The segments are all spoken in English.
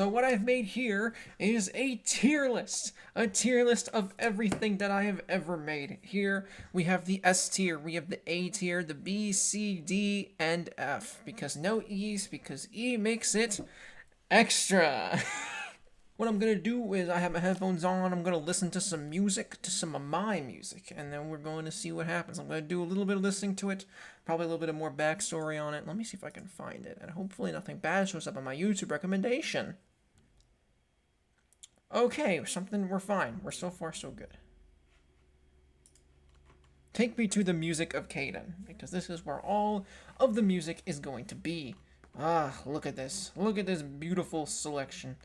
So what I've made here is a tier list of everything that I have ever made. Here we have the S tier, we have the A tier, the B, C, D, and F. Because no E's, because E makes it extra. What I'm gonna do is I have my headphones on, I'm gonna listen to some music, to some of my music, and then we're going to see what happens. I'm gonna do a little bit of listening to it, probably a little bit of more backstory on it. Let me see if I can find it, and hopefully nothing bad shows up on my YouTube recommendation. Okay, we're fine. We're so far so good. Take me to the music of Caden, because this is where all of the music is going to be. Ah, look at this. Look at this beautiful selection.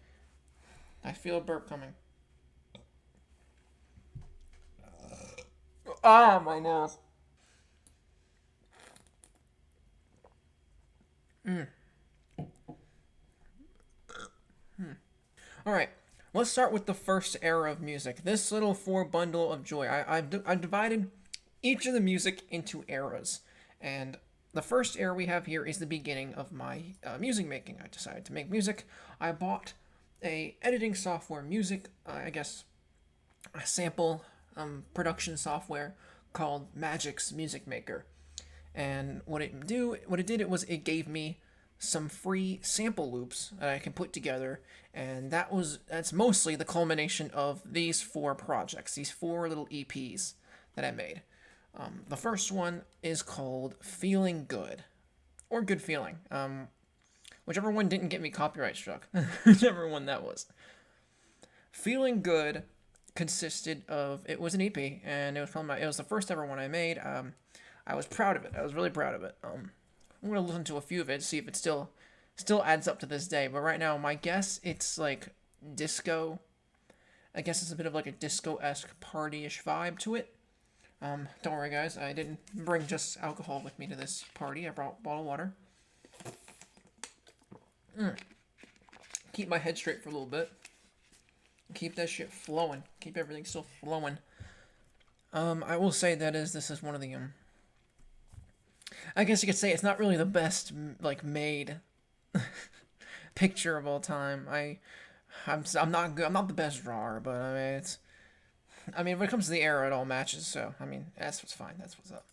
I feel a burp coming. Ah, my nose. Alright, let's start with the first era of music. This little four bundle of joy. I've divided each of the music into eras. And the first era we have here is the beginning of my music making. I decided to make music. I bought a editing software, I guess, a sample production software called Magix Music Maker. And what it did, it gave me some free sample loops that I can put together, and that's mostly the culmination of these four projects, these four little EPs that I made. The first one is called Feeling Good, or Good Feeling. Whichever one didn't get me copyright struck, whichever one that was. Feeling Good consisted of, it was an EP, and it was the first ever one I made. I was proud of it. I was really proud of it. I'm gonna listen to a few of it, see if it still adds up to this day. But right now, my guess, it's like disco. I guess it's a bit of like a disco-esque party-ish vibe to it. Don't worry, guys. I didn't bring just alcohol with me to this party. I brought a bottle of water. Keep my head straight for a little bit. Keep that shit flowing. Keep everything still flowing. I will say this is one of the I guess you could say it's not really the best like made picture of all time. I'm not good. I'm not the best drawer, but when it comes to the era, it all matches. So I mean, that's what's fine. That's what's up.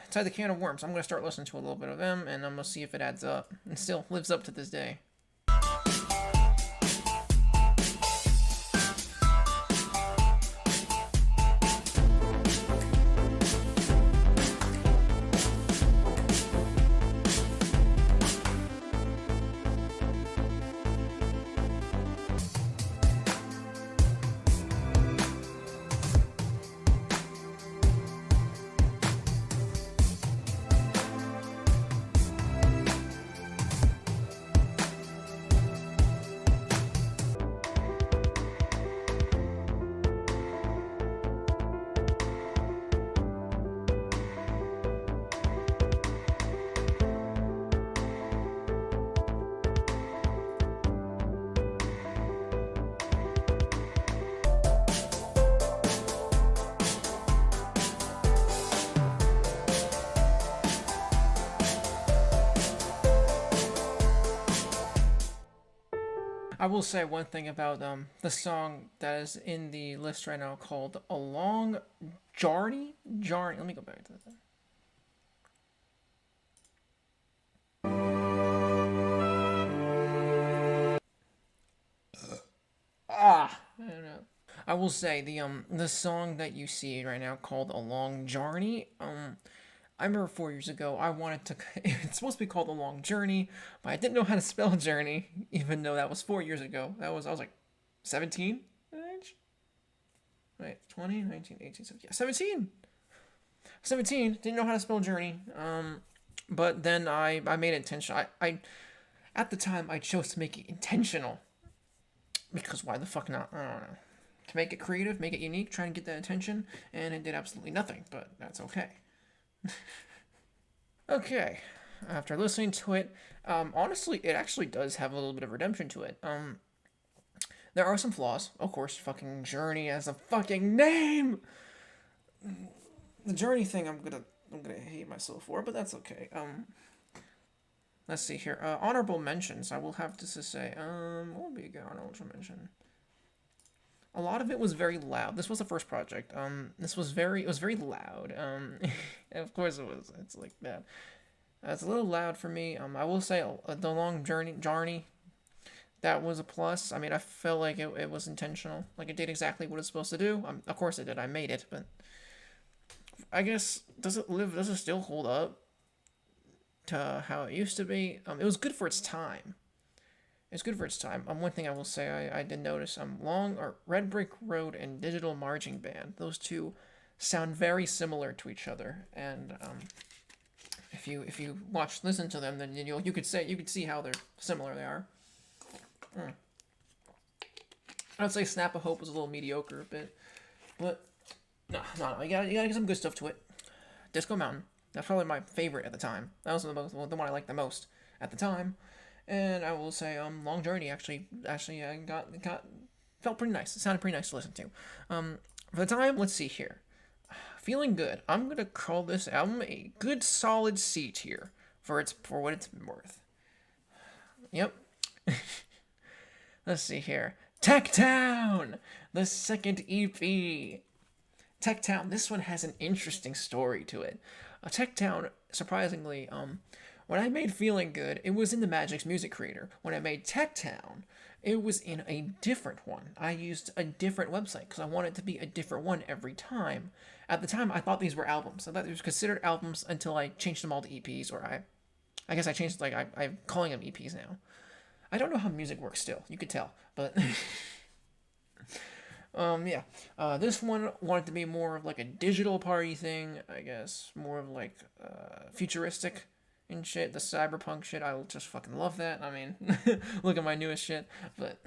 Inside the Can of Worms. I'm gonna start listening to a little bit of them, and I'm gonna see if it adds up. And still lives up to this day. I will say one thing about the song that is in the list right now called Along Journey. Journey. Let me go back to that. I don't know. I will say the song that you see right now called Along Journey. I remember 4 years ago, I wanted to. It's supposed to be called A Long Journey, but I didn't know how to spell journey, even though that was 4 years ago. I was like 17 age? Wait, 20, 19, 18, 17. Yeah, 17! 17, didn't know how to spell journey. But then I made it intentional. At the time, I chose to make it intentional. Because why the fuck not? I don't know. To make it creative, make it unique, try and get that attention, and it did absolutely nothing, but that's okay. Okay, after listening to it, honestly, it actually does have a little bit of redemption to it. There are some flaws, of course. Fucking Journey as a fucking name. The Journey thing, I'm gonna hate myself for, but that's okay. Let's see here. Honorable mentions. I will have to say. What would be a good honorable mention? A lot of it was very loud. This was the first project. This was very. It was very loud. Of course it was. It's like that. It's a little loud for me. I will say the long journey. That was a plus. I mean, I felt like it was intentional. Like it did exactly what it's supposed to do. Of course it did. I made it, but I guess does it live? Does it still hold up to how it used to be? It was good for its time. It's good for its time. One thing I will say I did notice long or Red Brick Road and Digital Marching Band. Those two sound very similar to each other, and if you listen to them, then you could see how they're similar they are. I'd say Snap of Hope was a little mediocre a bit, but no, you gotta get some good stuff to it. Disco Mountain, that's probably my favorite at the time. That was the one I liked the most at the time, and I will say Long Journey actually felt pretty nice. It sounded pretty nice to listen to. For the time, let's see here. Feeling good. I'm gonna call this album a good solid C tier for what it's worth. Yep. Let's see here. Tech Town, the second EP. Tech Town. This one has an interesting story to it. Tech Town, surprisingly, when I made Feeling Good, it was in the Magic's Music Creator. When I made Tech Town, it was in a different one. I used a different website because I wanted it to be a different one every time. At the time, I thought these were albums. I thought they were considered albums until I changed them all to EPs, or I guess I changed, I'm calling them EPs now. I don't know how music works still. You could tell, but yeah. This one wanted to be more of like a digital party thing, I guess. More of like futuristic and shit. The cyberpunk shit, I just fucking love that. I mean, look at my newest shit, but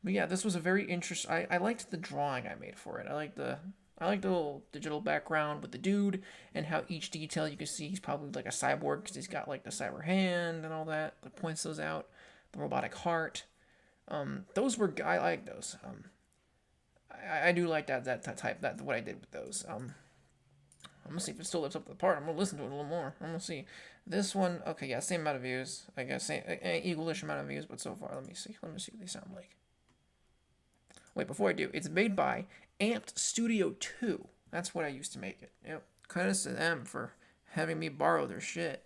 but yeah, this was a very interesting. I liked the drawing I made for it. I liked the little digital background with the dude and how each detail you can see he's probably like a cyborg because he's got like the cyber hand and all that points those out. The robotic heart. Those were I like those. I do like that type what I did with those. I'm gonna see if it still lives up to the part. I'm gonna listen to it a little more. I'm gonna see this one. Okay, yeah, same amount of views. I guess same equalish amount of views, but so far, let me see what they sound like. Wait, before I do, it's made by Amped Studio 2. That's what I used to make it. Yep. Credit to them for having me borrow their shit.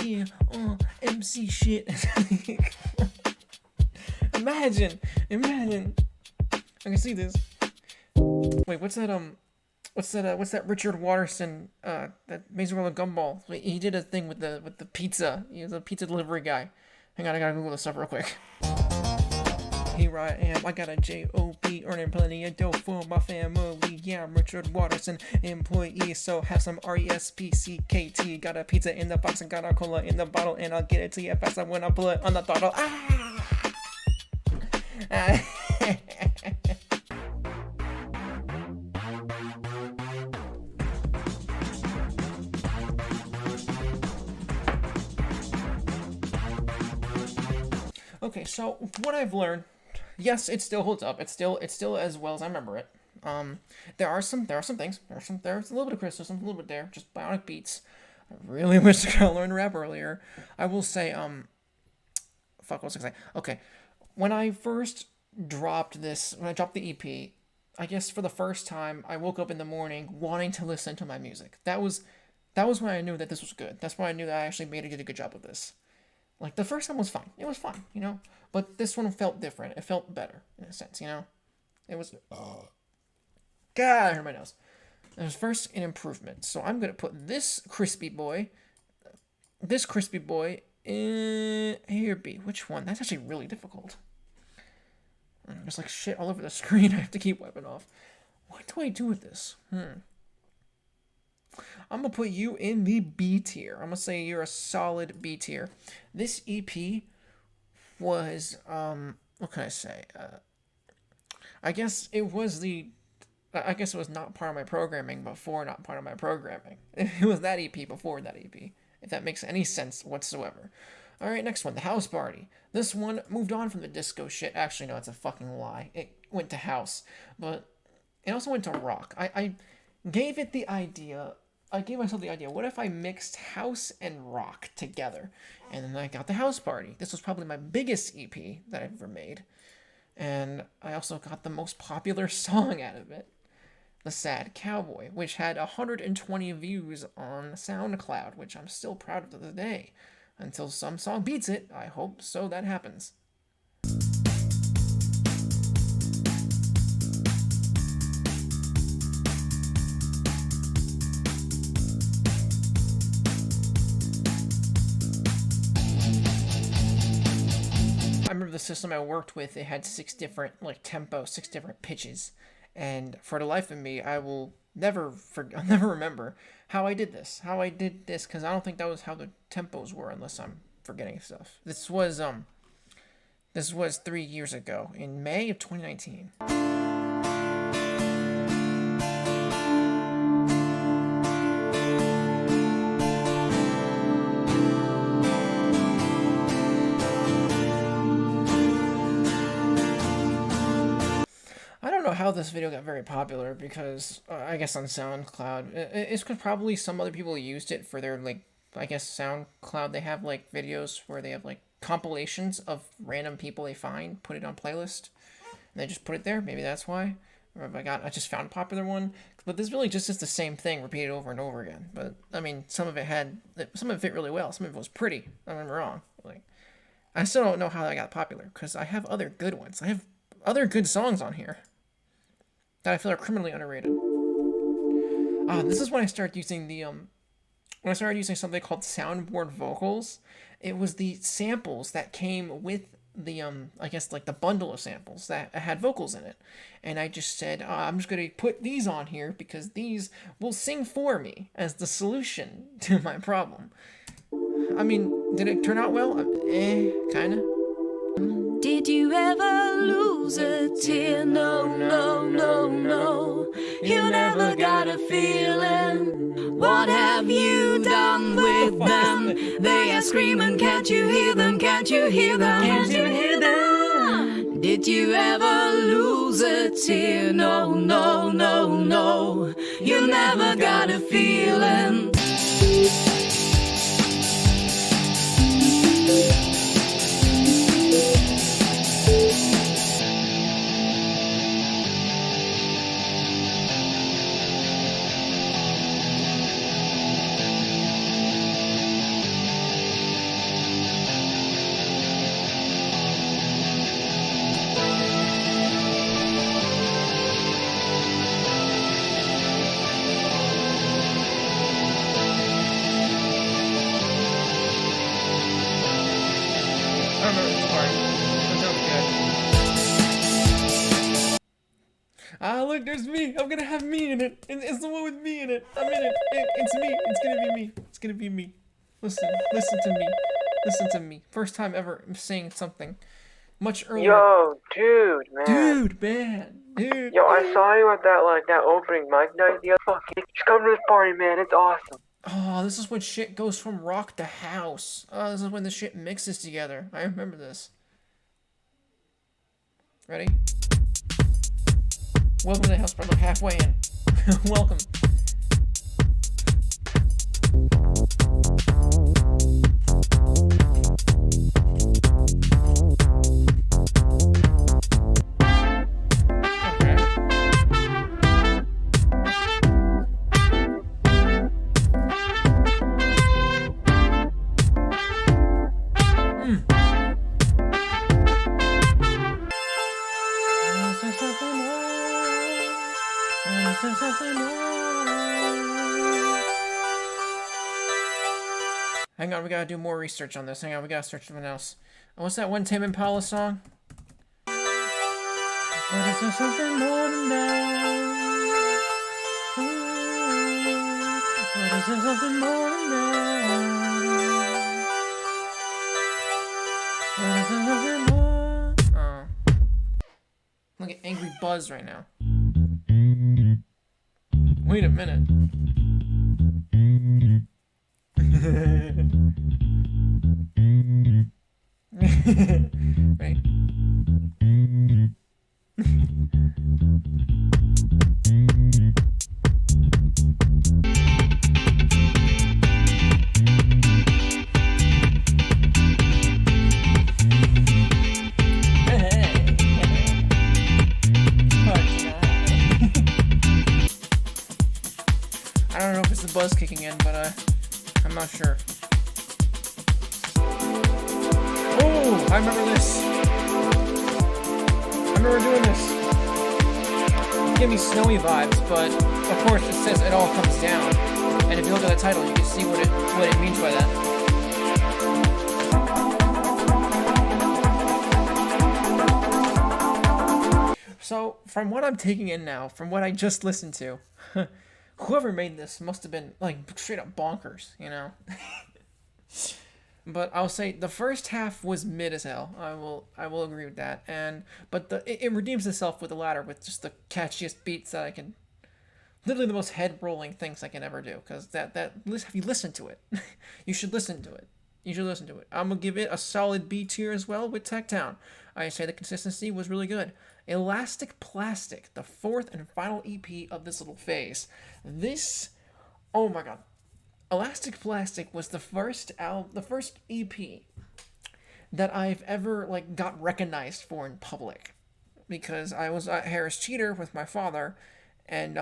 Yeah, MC shit. Imagine. I can see this. Wait, what's that Richard Waterson, that Amazing World of Gumball? Wait, he did a thing with the pizza. He was a pizza delivery guy. Hang on, I gotta Google this stuff real quick. Here I am, I got a J.O.B. earning plenty of dough for my family. Yeah, I'm Richard Waterson, employee, so have some RESPCKT. Got a pizza in the box and got a cola in the bottle, and I'll get it to you faster when I pull it on the throttle. Okay, so what I've learned, yes, it still holds up. It's still as well as I remember it. There are some things. There's a little bit of criticism, a little bit there. Just Bionic Beats. I really wish I could learn to rap earlier. I will say, fuck, what was I gonna say? Okay, when I first when I dropped the EP, I guess for the first time, I woke up in the morning wanting to listen to my music. That was when I knew that this was good. That's when I knew that I actually made a good job of this. Like the first time was fine. It was fine, But this one felt different. It felt better in a sense. It was. God, I hurt my nose. It was first an improvement. So I'm gonna put this crispy boy in A or B. Which one? That's actually really difficult. There's like shit all over the screen. I have to keep wiping off. What do I do with this? I'm gonna put you in the B tier. I'm gonna say you're a solid B tier. This EP was what can I say? I guess it was not part of my programming before not part of my programming. It was that EP before that EP, if that makes any sense whatsoever. All right, next one, The House Party. This one moved on from the disco shit. Actually, no, it's a fucking lie. It went to house, but it also went to rock. I gave it the idea. I gave myself the idea, what if I mixed house and rock together? And then I got The House Party. This was probably my biggest EP that I've ever made. And I also got the most popular song out of it, The Sad Cowboy, which had 120 views on SoundCloud, which I'm still proud of to this day. Until some song beats it, I hope so that happens. I remember the system I worked with, it had 6 different tempos, 6 different pitches. And for the life of me, I'll never remember how I did this, because I don't think that was how the tempos were, unless I'm forgetting stuff. This was 3 years ago, in May of 2019. I don't know how this video got very popular because I guess on SoundCloud, it's because probably some other people used it for their I guess SoundCloud, they have videos where they have compilations of random people they find, put it on playlist, and they just put it there. Maybe that's why. Or if I just found a popular one, but this really just is the same thing repeated over and over again. But I mean, some of it fit really well. Some of it was pretty. Don't get me wrong. I still don't know how that got popular because I have other good ones. I have other good songs on here that I feel are criminally underrated. This is when I started using something called soundboard vocals. It was the samples that came with the I guess the bundle of samples that had vocals in it, and I just said I'm just gonna put these on here because these will sing for me as the solution to my problem. I mean, did it turn out well? Kinda. Did you ever lose a tear? No, no, no, no. You never got a feeling. What have you done with them? They are screaming, can't you hear them? Can't you hear them? Can't you hear them? Did you ever lose a tear? No, no, no, no. You never got a feeling. I don't remember this part, but that was good. Look, there's me. I'm gonna have me in it. It's the one with me in it. I'm in it. It's me. It's gonna be me. It's gonna be me. Listen to me. Listen to me. First time ever I'm saying something much earlier. Yo, dude, man. Dude. Yo, I saw you at that opening mic night the other fucking. Just come to this party, man. It's awesome. Oh, this is when shit goes from rock to house. Oh, this is when the shit mixes together. I remember this. Ready? Welcome to the house, bro. Look, halfway in. Welcome. Hang on, we gotta do more research on this. Hang on, we gotta search something else. What's that one Tame Impala song? But is there something more than that? But is there something more than that? But is there something more? Oh. Look at Angry Buzz right now. Wait a minute. Right. I don't know if it's the buzz kicking in, but I'm not sure. Oh, I remember this. I remember doing this. It gave me snowy vibes, but of course it says it all comes down. And if you look at the title, you can see what it means by that. So, from what I'm taking in now, from what I just listened to, whoever made this must have been, like, straight up bonkers, you know? But I'll say the first half was mid as hell. I will agree with that. But it redeems itself with the latter, with just the catchiest beats that I can, literally the most head-rolling things I can ever do. Because if you listen to it, you should listen to it. You should listen to it. I'm gonna give it a solid B tier as well with Tech Town. I say the consistency was really good. Elastic Plastic, the fourth and final EP of this little phase. This, oh my god. Elastic Plastic was the first EP that I've ever like got recognized for in public, because I was at Harris Cheater with my father, and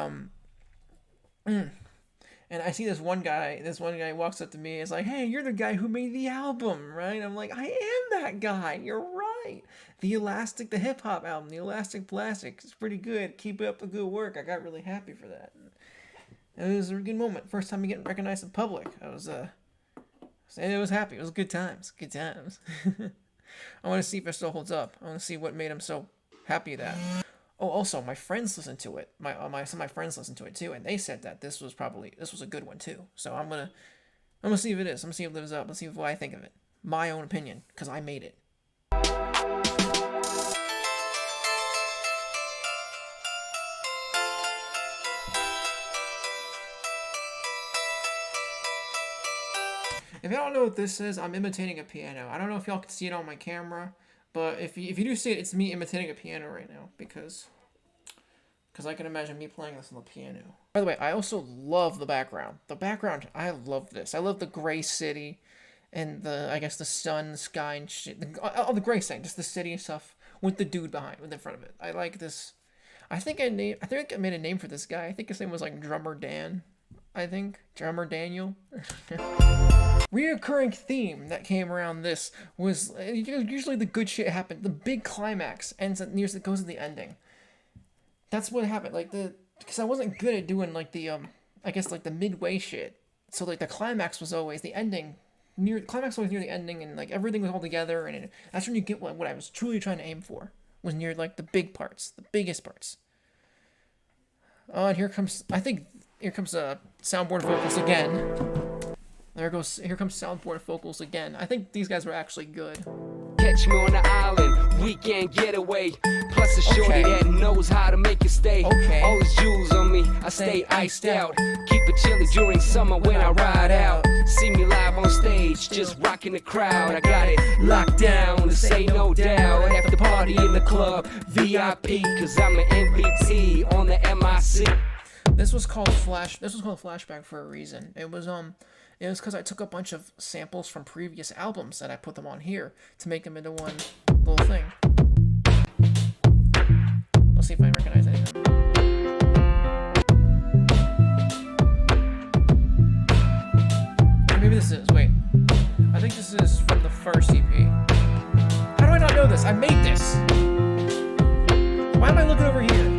I see this one guy walks up to me and is like, "Hey, you're the guy who made the album, right?" I'm like, "I am that guy. You're right. The hip hop album, the Elastic Plastic, it's pretty good. Keep up the good work." I got really happy for that. It was a good moment. First time me getting recognized in public. It was happy. It was good times. Good times. I want to see if it still holds up. I want to see what made him so happy that. Oh, also, my friends listened to it. Some of my friends listened to it too, and they said that this was a good one too. So I'm gonna see if it is. I'm gonna see if it lives up. Let's see what I think of it. My own opinion, because I made it. If y'all don't know what this is, I'm imitating a piano. I don't know if y'all can see it on my camera, but if you do see it, it's me imitating a piano right now, because I can imagine me playing this on the piano. By the way, I also love the background. I love this. I love the gray city, and the sun, sky, and shit. The gray side, just the city and stuff with the dude in front of it. I like this. I think I made a name for this guy. I think his name was like Drummer Dan. Drummer Daniel. Reoccurring theme that came around this was usually the good shit happened. The big climax goes to the ending. That's what happened. Because I wasn't good at doing the midway shit. So the climax was always the ending. Climax was always near the ending, and everything was all together, and that's when you get what I was truly trying to aim for. Was near the big parts, the biggest parts. Oh, and here comes soundboard vocals again. Here comes soundboard vocals again. I think these guys were actually good. Catch me on the island, weekend getaway. Plus a shorty that knows how to make it stay. All these jewels on me, I stay iced out. Keep it chilly during summer when I ride out. See me live on stage, stage, just rocking the crowd. I got it locked down, this ain't no doubt. After party in the club, VIP, cause I'm an MVP on the MIC. This was called Flashback for a reason. It was because I took a bunch of samples from previous albums and I put them on here to make them into one little thing. Let's see if I recognize any of them. Maybe this is. Wait. I think this is from the first EP. How do I not know this? I made this! Why am I looking over here?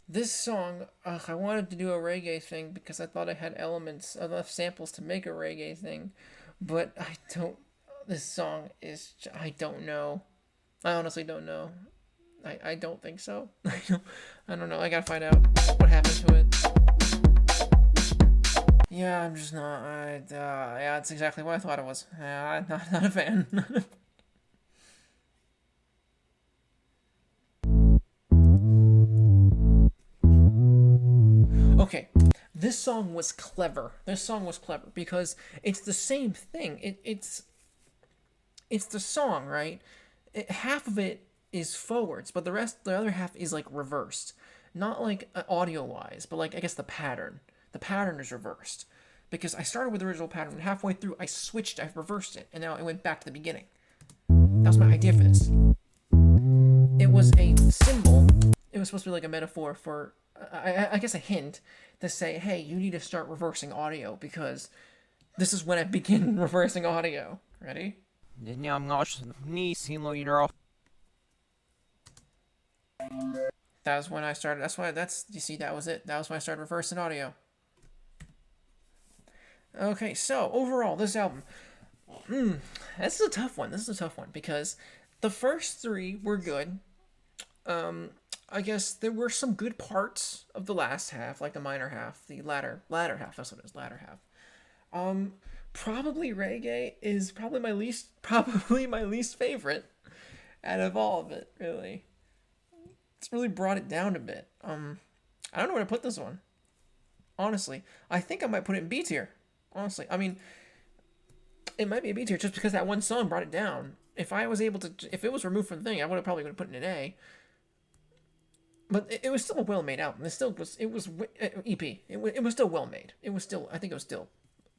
This song, I wanted to do a reggae thing because I thought I had elements, enough samples to make a reggae thing, but I don't, this song is, I don't know. I honestly don't know. I don't think so. I don't know, I gotta find out what happened to it. Yeah, I'm just not, yeah, that's exactly what I thought it was. I'm not a fan. Okay, this song was clever. This song was clever because it's the same thing. It's the song, right? Half of it is forwards, but the other half is like reversed. Not like audio-wise, but like I guess the pattern. The pattern is reversed because I started with the original pattern. And halfway through, I reversed it, and now it went back to the beginning. That was my idea for this. It was a symbol. It was supposed to be like a metaphor for. I guess a hint to say, hey, you need to start reversing audio because this is when I begin reversing audio. Ready? That was when I started. You see, that was it. That was when I started reversing audio. Okay, so overall, this album. This is a tough one. This is a tough one because the first three were good. I guess there were some good parts of the last half, like the minor half, the latter half. That's what it is, latter half. Probably reggae is probably my least favorite out of all of it. Really, it's really brought it down a bit. I don't know where to put this one. Honestly, I think I might put it in B tier. Honestly, I mean, it might be a B tier just because that one song brought it down. If it was removed from the thing, I would have probably put it in an A. But it was still a well-made album. It was EP. It was still well-made. I think it was still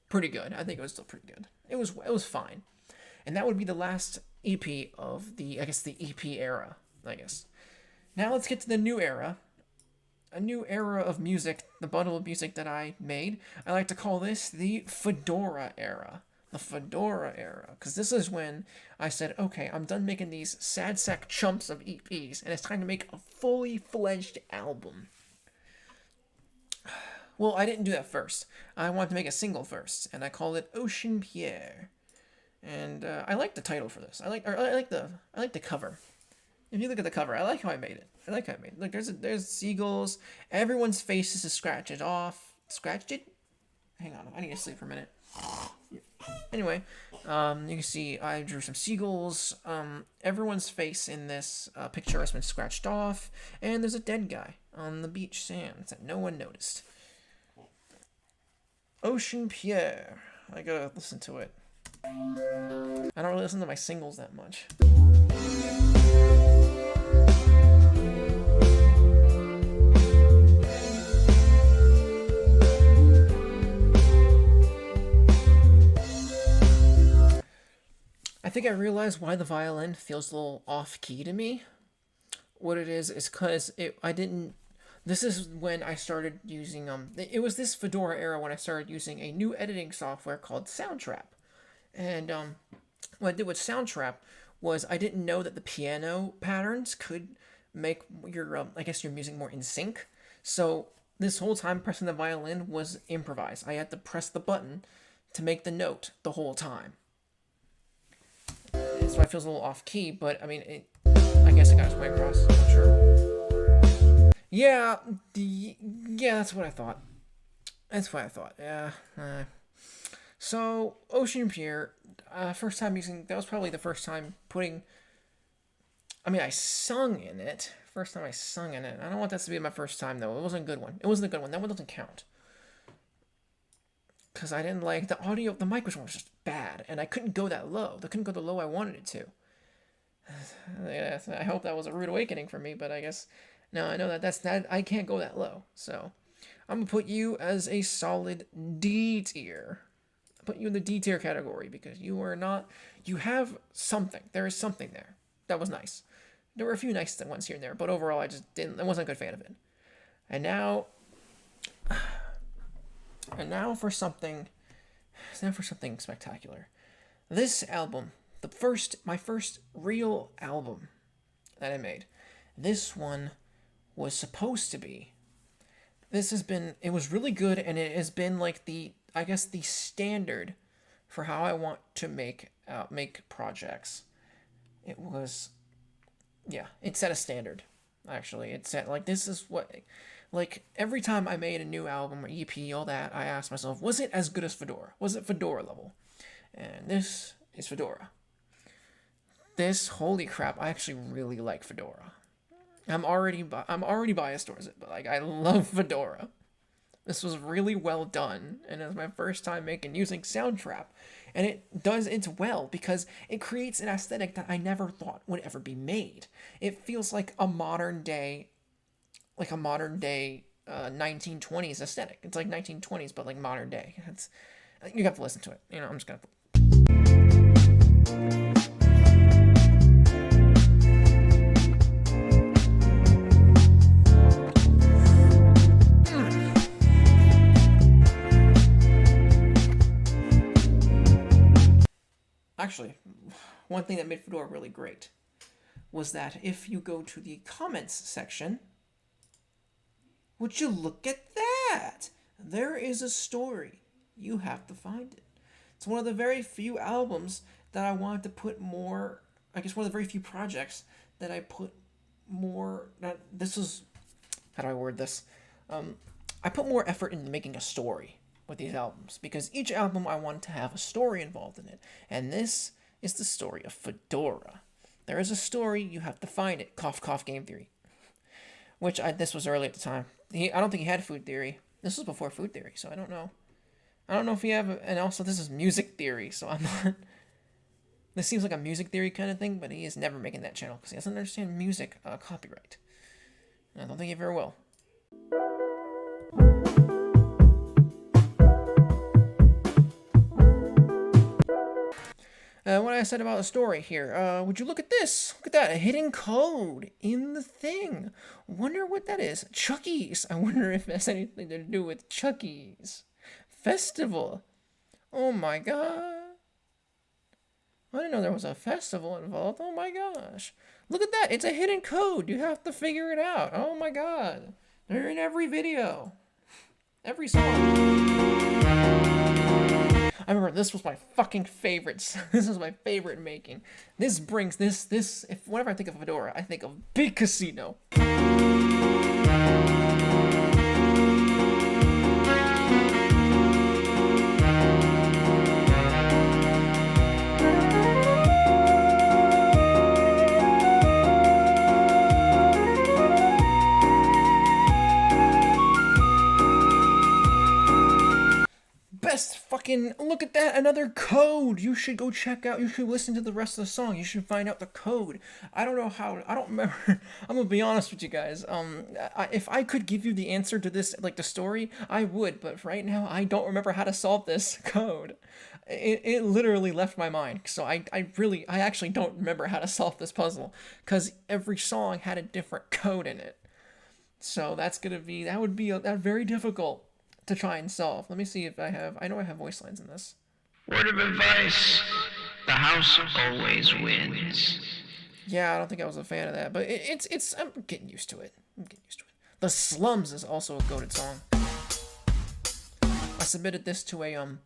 pretty good. I think it was still pretty good. It was fine. And that would be the last EP of the EP era, I guess. Now let's get to the new era. A new era of music, the bundle of music that I made. I like to call this the Fedora era. The Fedora era, because this is when I said, okay, I'm done making these sad sack chumps of EPs, and it's time to make a fully fledged album. Well, I didn't do that first. I wanted to make a single first, and I called it Ocean Pierre. And I like the title for this. I like the cover. If you look at the cover, I like how I made it. Look, there's seagulls. Everyone's faces is scratched off. Scratched it? Hang on, I need to sleep for a minute. Anyway, you can see I drew some seagulls. Everyone's face in this picture has been scratched off, and there's a dead guy on the beach sands that no one noticed. Ocean Pierre. I gotta listen to it. I don't really listen to my singles that much. I think I realized why the violin feels a little off-key to me. What it is because this is when I started using, it was this Fedora era when I started using a new editing software called Soundtrap. And what I did with Soundtrap was I didn't know that the piano patterns could make your music more in sync. So this whole time pressing the violin was improvised. I had to press the button to make the note the whole time. So it feels a little off key, but I mean, I guess it got its way across. I'm not sure. Yeah, that's what I thought. That's what I thought. Yeah. So Ocean Pier, first time using. That was probably the first time putting. I mean, I sung in it. First time I sung in it. I don't want that to be my first time though. It wasn't a good one. It wasn't a good one. That one doesn't count. Because I didn't like the audio. The microphone was just bad, and I couldn't go that low. I couldn't go the low I wanted it to. Yeah, I hope that was a rude awakening for me, but I guess no. I know that's not. I can't go that low. So I'm gonna put you as a solid D tier. Put you in the D tier category because you are not. You have something. There is something there. That was nice. There were a few nice ones here and there, but overall, I just didn't. I wasn't a good fan of it. And now for something. Now for something spectacular. This album, my first real album that I made. This one was supposed to be. It was really good, and it has been like the standard for how I want to make projects. It was, yeah, it set a standard. Actually, it set like this is what, like every time I made a new album or EP, all that, I asked myself, was it as good as Fedora? Was it Fedora level? And this is Fedora. This, holy crap, I actually really like Fedora. I'm already biased towards it, but like I love Fedora. This was really well done, and it was my first time using Soundtrap, and it does it well because it creates an aesthetic that I never thought would ever be made. It feels like a modern day 1920s aesthetic. It's like 1920s, but like modern day. You have to listen to it. I'm just gonna. Actually, one thing that made Fedora really great was that if you go to the comments section, would you look at that? There is a story. You have to find it. It's one of the very few albums that I wanted to put more, I guess one of the very few projects that I put more, how do I word this? I put more effort into making a story with these albums because each album I wanted to have a story involved in it, and this is the story of Fedora. There is a story, you have to find it. Cough cough game theory, this was early at the time. I don't think he had food theory. This was before food theory, so I don't know if he and also this is music theory, so I'm not. This seems like a music theory kind of thing, but he is never making that channel because he doesn't understand music copyright. I don't think he ever will. What I said about the story here. Would you look at this? Look at that. A hidden code in the thing. Wonder what that is. Chucky's. I wonder if it has anything to do with Chucky's festival. Oh my god. I didn't know there was a festival involved. Oh my gosh. Look at that. It's a hidden code. You have to figure it out. Oh my god. They're in every video. Every song. I remember this was my fucking favorites. This was my favorite making. This brings whenever I think of Fedora, I think of Big Casino. Look at that, another code. You should go check out, you should listen to the rest of the song. You should find out the code. I don't remember. I'm gonna be honest with you guys. If I could give you the answer to this, like the story, I would, but right now I don't remember how to solve this code. It literally left my mind. So I actually don't remember how to solve this puzzle because every song had a different code in it. So that would be very difficult to try and solve. Let me see if I know I have voice lines in this. Word of advice, the house always wins. Yeah, I don't think I was a fan of that, but I'm getting used to it. The Slums is also a goated song. I submitted this to a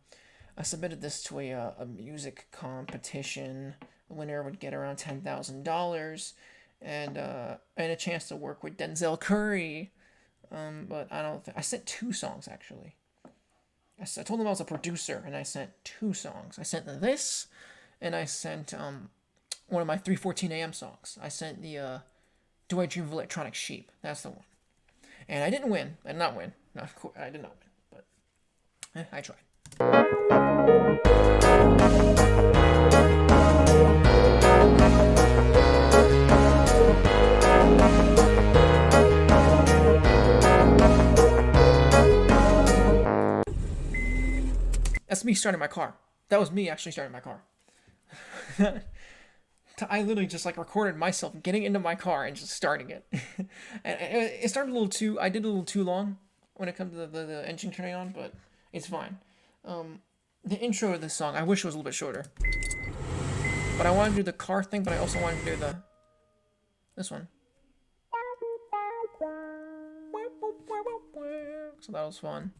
music competition. The winner would get around $10,000 and a chance to work with Denzel Curry. But I sent 2 songs actually. I told them I was a producer, and I sent 2 songs. I sent this, and I sent one of my 3:14 a.m. songs. I sent the Do I Dream of Electronic Sheep? That's the one. And I didn't win. I did not win. No, of course, I did not win. But I tried. That's me starting my car. That was me actually starting my car. I literally just like recorded myself getting into my car and just starting it. And it started a little too, I did a little too long when it comes to the engine turning on, but it's fine. The intro of this song, I wish it was a little bit shorter. But I wanted to do the car thing, but I also wanted to do this one. So that was fun.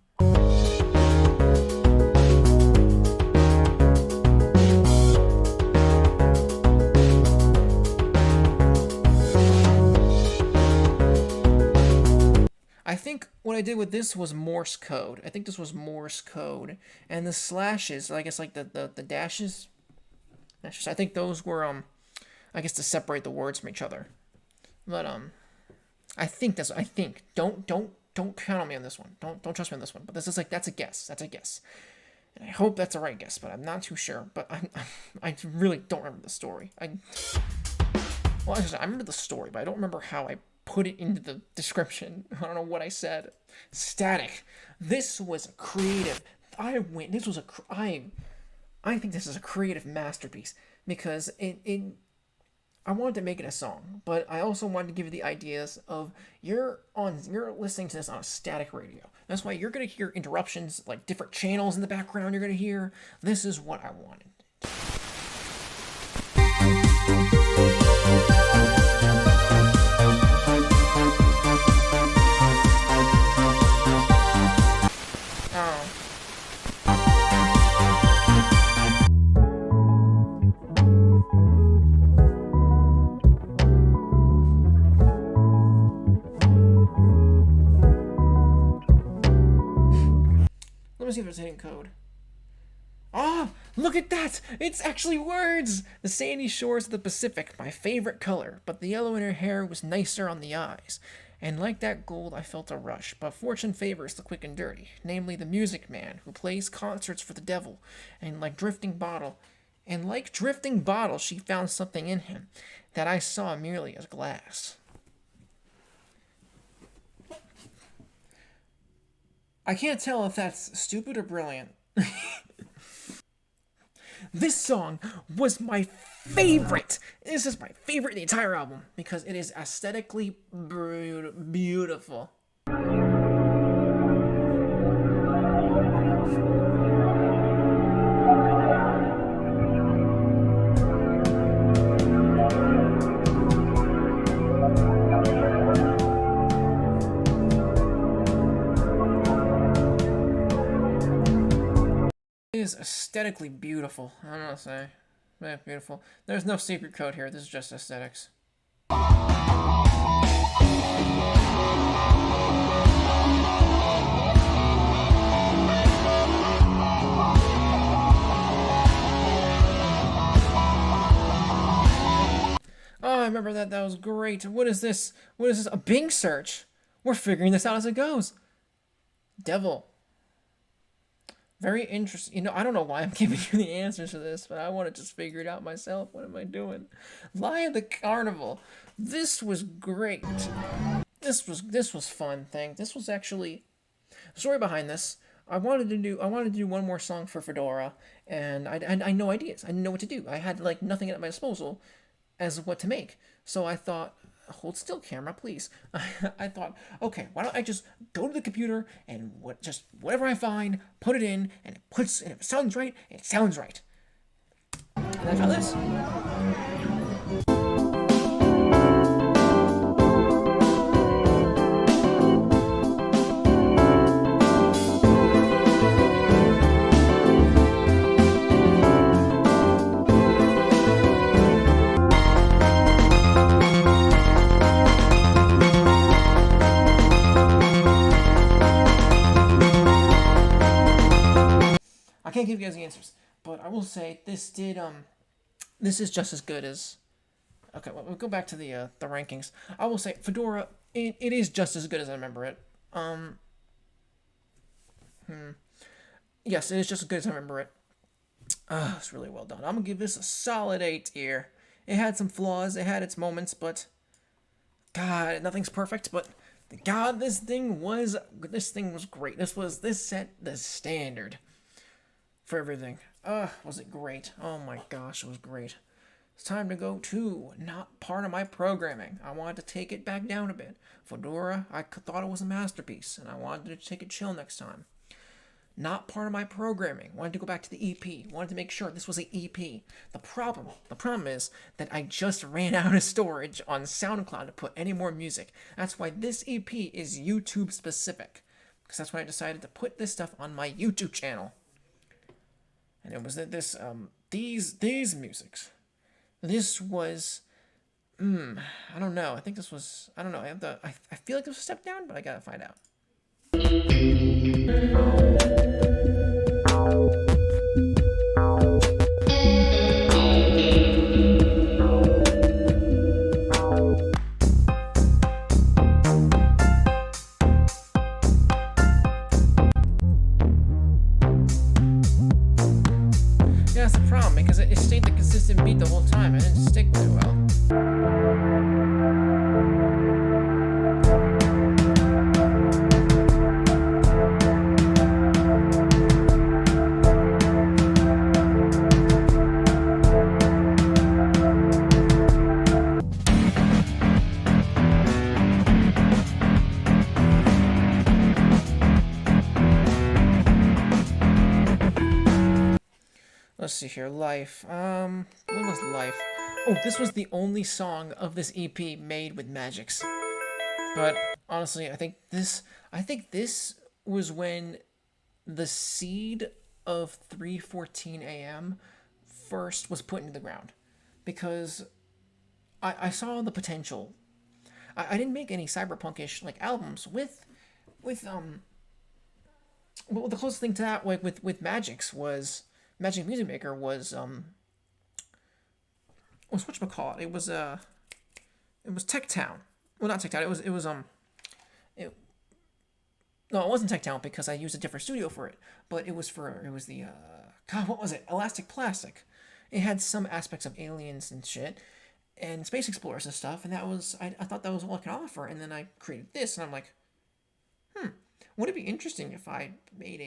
I think what I did with this was Morse code. I think this was Morse code. And the slashes, I guess like the dashes. I think those were I guess to separate the words from each other. But I think don't count on me on this one. Don't trust me on this one. But this is like that's a guess. And I hope that's the right guess, but I'm not too sure. But I really don't remember the story. I remember the story, but I don't remember how I put it into the description. I don't know what I said. Static. This was a creative. I think this is a creative masterpiece because I wanted to make it a song, but I also wanted to give you the ideas of you're listening to this on a static radio. That's why you're gonna hear interruptions, like different channels in the background. You're gonna hear. This is what I wanted. Let me see if it's hidden code. Oh, look at that! It's actually words! The sandy shores of the Pacific, my favorite color, but the yellow in her hair was nicer on the eyes. And like that gold, I felt a rush, but fortune favors the quick and dirty, namely the music man who plays concerts for the devil, and like drifting bottle, she found something in him that I saw merely as glass. I can't tell if that's stupid or brilliant. This song was my favorite. This is my favorite in the entire album because it is aesthetically beautiful. It is aesthetically beautiful. I don't know what to say. Yeah, beautiful. There's no secret code here. This is just aesthetics. Oh, I remember that. That was great. What is this? What is this? A Bing search? We're figuring this out as it goes. Devil. Very interesting. You know, I don't know why I'm giving you the answers to this, but I want to just figure it out myself. What am I doing? Lion the Carnival. This was great. This was fun thing. This was actually the story behind this. I wanted to do one more song for Fedora, and I had no ideas. I didn't know what to do. I had like nothing at my disposal as what to make. So I thought, hold still, camera, please. I thought, okay, why don't I just go to the computer and whatever I find, put it in, and if it sounds right, it sounds right. And I found this. I can't give you guys the answers, but I will say this did this is just as good as. Okay, well, we'll go back to the rankings. I will say Fedora, it is just as good as I remember it. Yes, it is just as good as I remember it. It's really well done. I'm gonna give this a solid 8 here. It had some flaws, it had its moments, but God, nothing's perfect. But God, this thing was great. This set the standard for everything. Was it great? Oh my gosh, it was great. It's time to go to not part of my programming. I wanted to take it back down a bit. Fedora, I thought it was a masterpiece, and I wanted to take it chill next time. Not part of my programming. Wanted to go back to the EP. Wanted to make sure this was an EP. The problem is that I just ran out of storage on SoundCloud to put any more music. That's why this EP is YouTube specific, because that's why I decided to put this stuff on my YouTube channel. And it was these musics. This was, I don't know. I think this was, I don't know. I feel like this was a step down, but I gotta find out. Yeah, that's the problem, because it stayed the consistent beat the whole time. It didn't stick very well. Let's see here, Life. What was Life? Oh, this was the only song of this EP made with Magix. But honestly, I think this was when the seed of 3:14 a.m. first was put into the ground, because I saw the potential. I didn't make any cyberpunkish like albums with well, the closest thing to that like with Magix was. Magic Music Maker was whatchamacallit? It was Tech Town. Well, not Tech Town. It was no, it wasn't Tech Town because I used a different studio for it. But it was the God, what was it? Elastic Plastic. It had some aspects of aliens and shit, and space explorers and stuff, and that was I thought that was all I could offer. And then I created this, and I'm like, would it be interesting if I made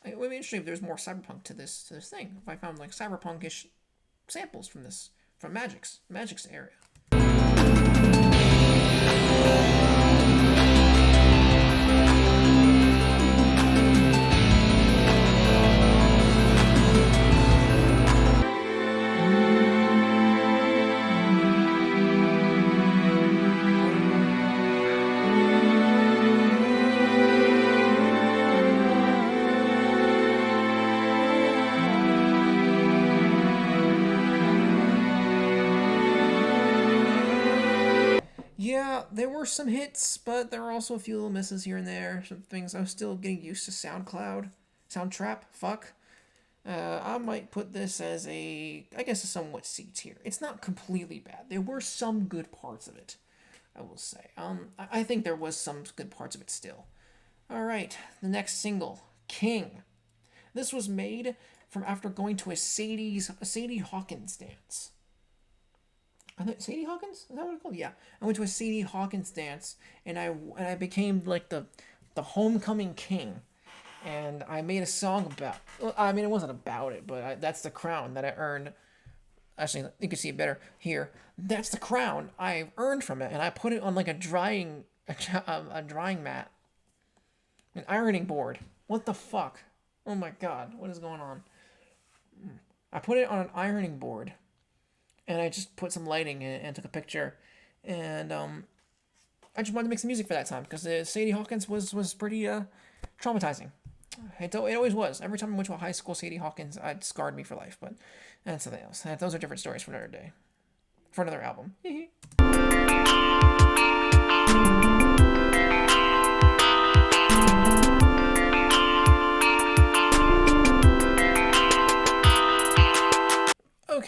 it would be interesting if there's more cyberpunk to this thing. If I found like cyberpunkish samples from Magic's area. Yeah, there were some hits, but there were also a few little misses here and there. Some things I was still getting used to. Soundtrap. Fuck. I might put this as a somewhat C tier. It's not completely bad. There were some good parts of it, I will say. I think there was some good parts of it still. All right, the next single, King. This was made from after going to a Sadie Hawkins dance. I think Sadie Hawkins? Is that what it's called? Yeah. I went to a Sadie Hawkins dance, and I became like the homecoming king, and I made a song about. Well, I mean, it wasn't about it, but that's the crown that I earned. Actually, you can see it better here. That's the crown I earned from it, and I put it on like a drying mat, an ironing board. What the fuck? Oh my god, what is going on? I put it on an ironing board. And I just put some lighting in it and took a picture. And I just wanted to make some music for that time because Sadie Hawkins was pretty traumatizing. It always was. Every time I went to a high school, Sadie Hawkins scarred me for life. But that's something else. Those are different stories for another day. For another album.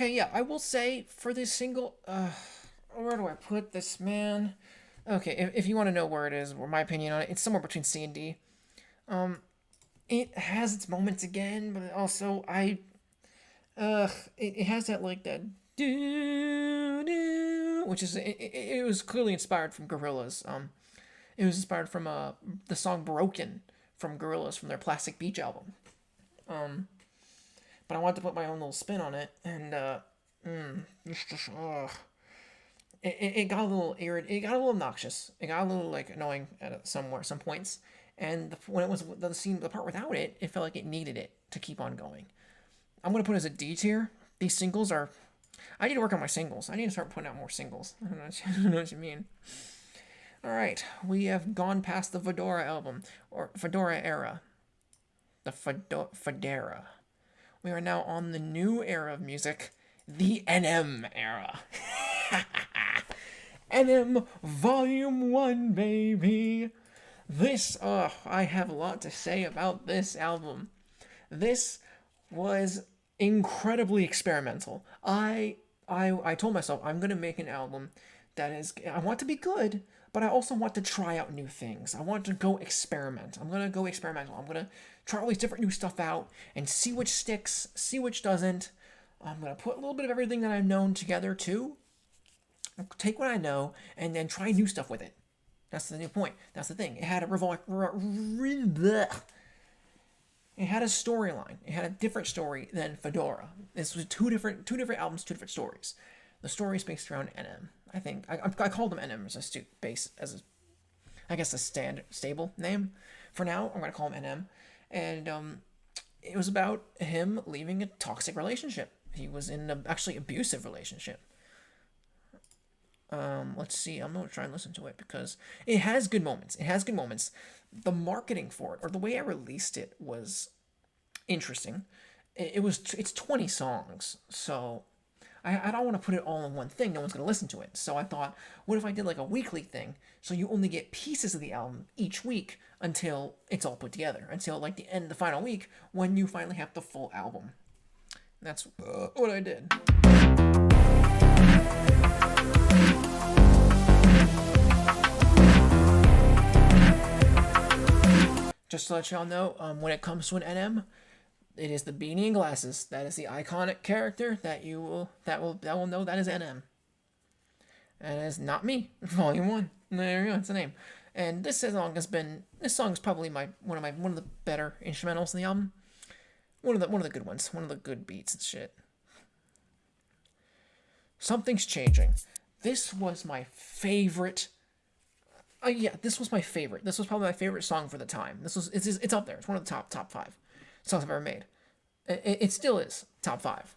Okay, yeah, I will say for this single, where do I put this, man? Okay, if you want to know where it is, or my opinion on it, it's somewhere between C and D. It has its moments again, but also it has that like that do do, which is it was clearly inspired from Gorillaz. It was inspired from the song "Broken" from Gorillaz from their Plastic Beach album. But I wanted to put my own little spin on it, and it got a little it got a little obnoxious. It got a little like annoying at some points. And when it was the part without it, it felt like it needed it to keep on going. I'm gonna put it as a D tier. These singles are. I need to work on my singles. I need to start putting out more singles. I don't know what you mean. All right, we have gone past the Fedora album or Fedora era. The Fedora. We are now on the new era of music, the NM era. NM Volume 1, baby. This, I have a lot to say about this album. This was incredibly experimental. I told myself I'm gonna make an album that is, I want to be good, but I also want to try out new things. I want to go experiment. I'm gonna go experimental. I'm gonna try all these different new stuff out and see which sticks, see which doesn't. I'm gonna put a little bit of everything that I've known together too. Take what I know and then try new stuff with it. That's the new point. That's the thing. It had a it had a storyline. It had a different story than Fedora. This was two different albums, two different stories. The story is based around NM. I think I called them NM as a stable name. For now, I'm gonna call him NM, and it was about him leaving a toxic relationship. He was in an actually abusive relationship. Let's see. I'm gonna try and listen to it because it has good moments. The marketing for it, or the way I released it, was interesting. It's 20 songs, so I don't want to put it all in one thing. No one's gonna listen to it. So I thought, what if I did like a weekly thing? So you only get pieces of the album each week until it's all put together. Until like the final week when you finally have the full album. That's what I did. Just to let y'all know, when it comes to an NM, it is the beanie and glasses. That is the iconic character that will know that is NM. And it is not me. Volume 1. There you go. It's the name. And this song is probably one of the better instrumentals in the album. One of the good ones. One of the good beats and shit. Something's Changing. This was my favorite. This was my favorite. This was probably my favorite song for the time. It's up there. It's one of the top 5 songs I've ever made. It still is top 5.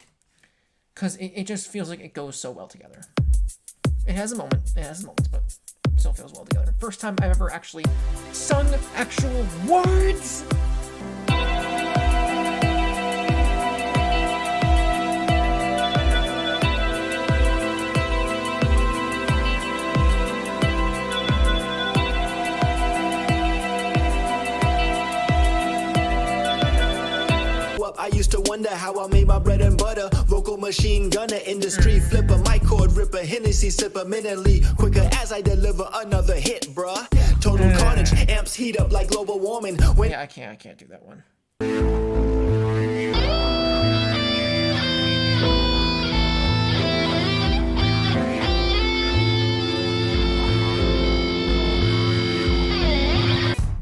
Because it just feels like it goes so well together. It has moments, but it still feels well together. First time I've ever actually sung actual words. I used to wonder how I made my bread and butter. Vocal machine gunner, industry flipper, mic cord ripper, Hennessy sipper, minutely quicker as I deliver another hit, bruh. Total carnage, amps heat up like global warming. Yeah, I can't do that one.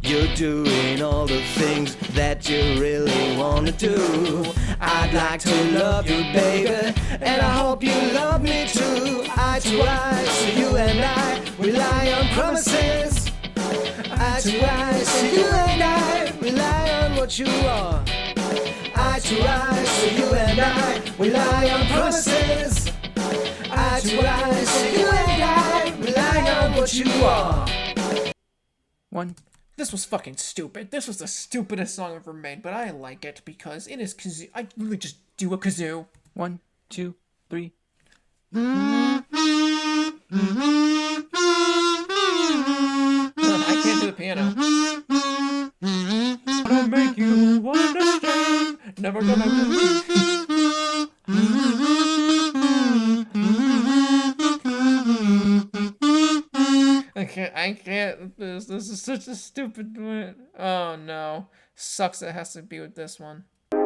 You're doing all the things that you really want to do. I'd like to love you, baby, and I hope you love me too. Eye to eye, so you and I rely on promises. Eye to eye, so you and I rely on what you are. Eye to eye, so you and I rely on promises. Eye to eye, so you and I rely on what you are. One. This was fucking stupid. This was the stupidest song ever made, but I like it because it is kazoo. I really just do a kazoo. 1, 2, 3. I can't do the piano. Gonna make you understand. Never gonna. I can't with this. This is such a stupid one. Oh no. Sucks that it has to be with this one. I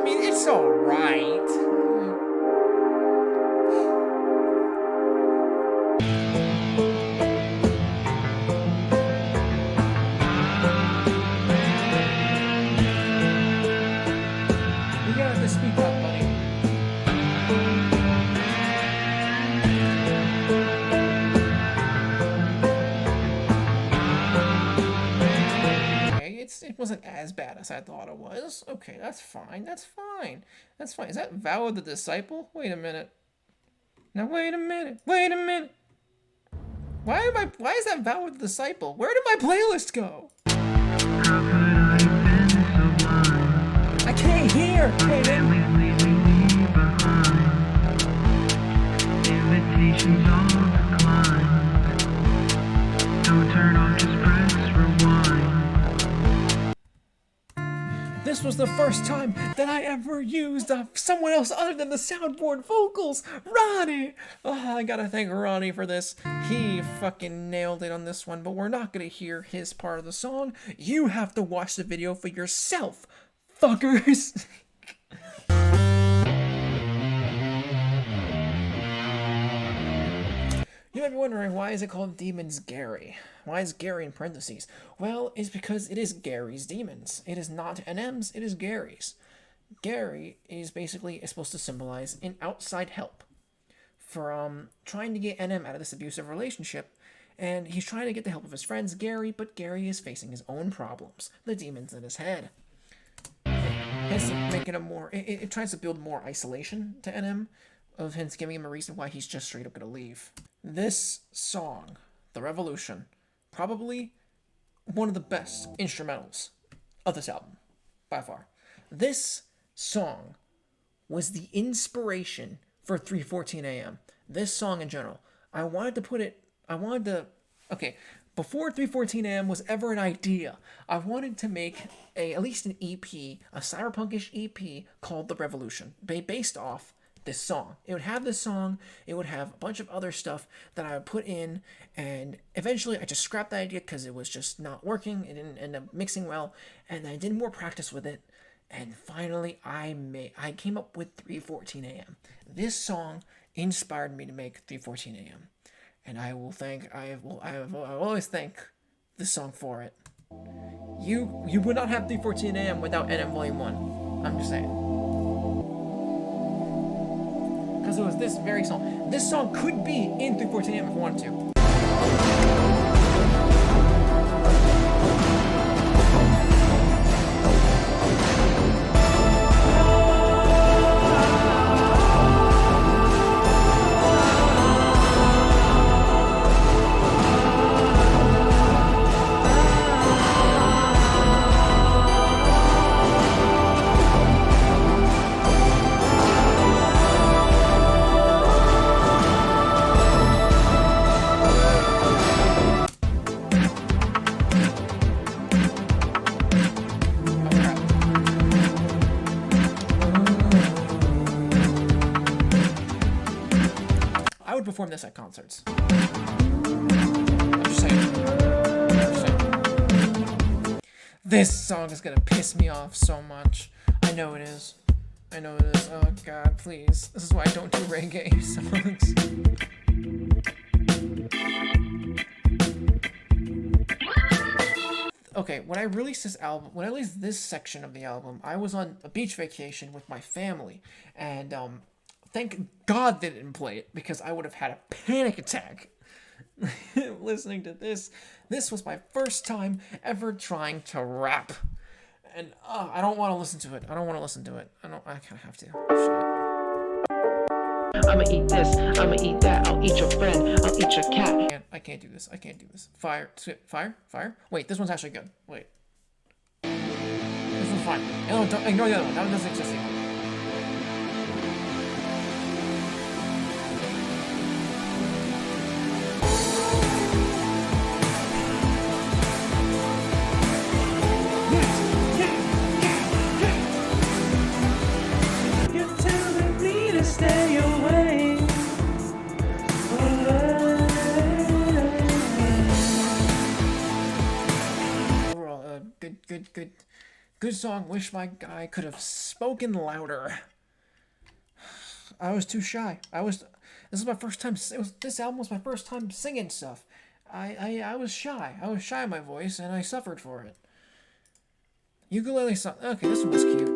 mean, it's alright. You're gonna have to speak up, buddy. It wasn't as bad as I thought it was. Okay, that's fine. That's fine. That's fine. Is that Vow of the Disciple? Wait a minute. Now wait a minute. Wait a minute. Why is that Vow of the Disciple? Where did my playlist go? I can't hear. Invitations all declined. Don't turn off, just press rewind. This was the first time that I ever used someone else other than the soundboard vocals. Ronnie! Oh, I gotta thank Ronnie for this. He fucking nailed it on this one, but we're not gonna hear his part of the song. You have to watch the video for yourself, fuckers. You might be wondering, why is it called Demons Gary? Why is Gary in parentheses? Well, it's because it is Gary's Demons. It is not NM's, it is Gary's. Gary is basically supposed to symbolize an outside help from trying to get NM out of this abusive relationship, and he's trying to get the help of his friends, Gary, but Gary is facing his own problems, the demons in his head. It's making him more, it tries to build more isolation to NM, of hence giving him a reason why he's just straight up gonna leave. This song, The Revolution, probably one of the best instrumentals of this album, by far. This song was the inspiration for 3:14 a.m. This song in general. Okay, before 3:14 a.m. was ever an idea, I wanted to make at least an EP, a cyberpunkish EP called The Revolution, based off this song. It would have this song, it would have a bunch of other stuff that I would put in, and eventually I just scrapped that idea because it was just not working. It didn't end up mixing well, and I did more practice with it, and finally I came up with 3:14 a.m. This song inspired me to make 3:14 a.m. and I will always thank this song for it. You would not have 3:14 a.m. without NM Volume 1. I'm just saying. Because it was this very song. This song could be in 3:14 a.m. if I wanted to. Perform this at concerts. I'm just saying. This song is gonna piss me off so much. I know it is. Oh god, please. This is why I don't do reggae songs. Okay, when I released this section of the album, I was on a beach vacation with my family, and thank God they didn't play it, because I would have had a panic attack listening to this. This was my first time ever trying to rap. And I don't want to listen to it. I kind of have to. Shit. I'ma eat this, I'ma eat that, I'll eat your friend, I'll eat your cat. I can't do this. Fire. Wait, this one's actually good. Wait. This one's fine. No, don't ignore the other one. That one doesn't exist anymore. Good song. Wish my guy could have spoken louder. I was too shy. This is my first time. This album was my first time singing stuff. I was shy. I was shy of my voice, and I suffered for it. Ukulele song. Okay, this one was cute.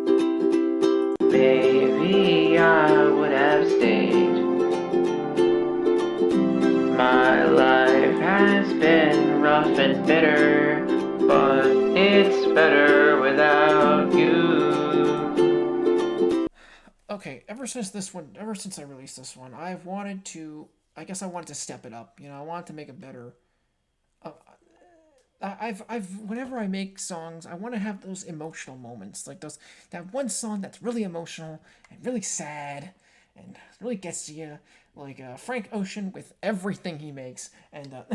Maybe I would have stayed. My life has been rough and bitter, but it's better without you. Okay, ever since I released this one, I wanted to step it up. You know, I wanted to make it better. Whenever I make songs, I want to have those emotional moments, like that one song that's really emotional and really sad and really gets to you, like Frank Ocean with everything he makes. And what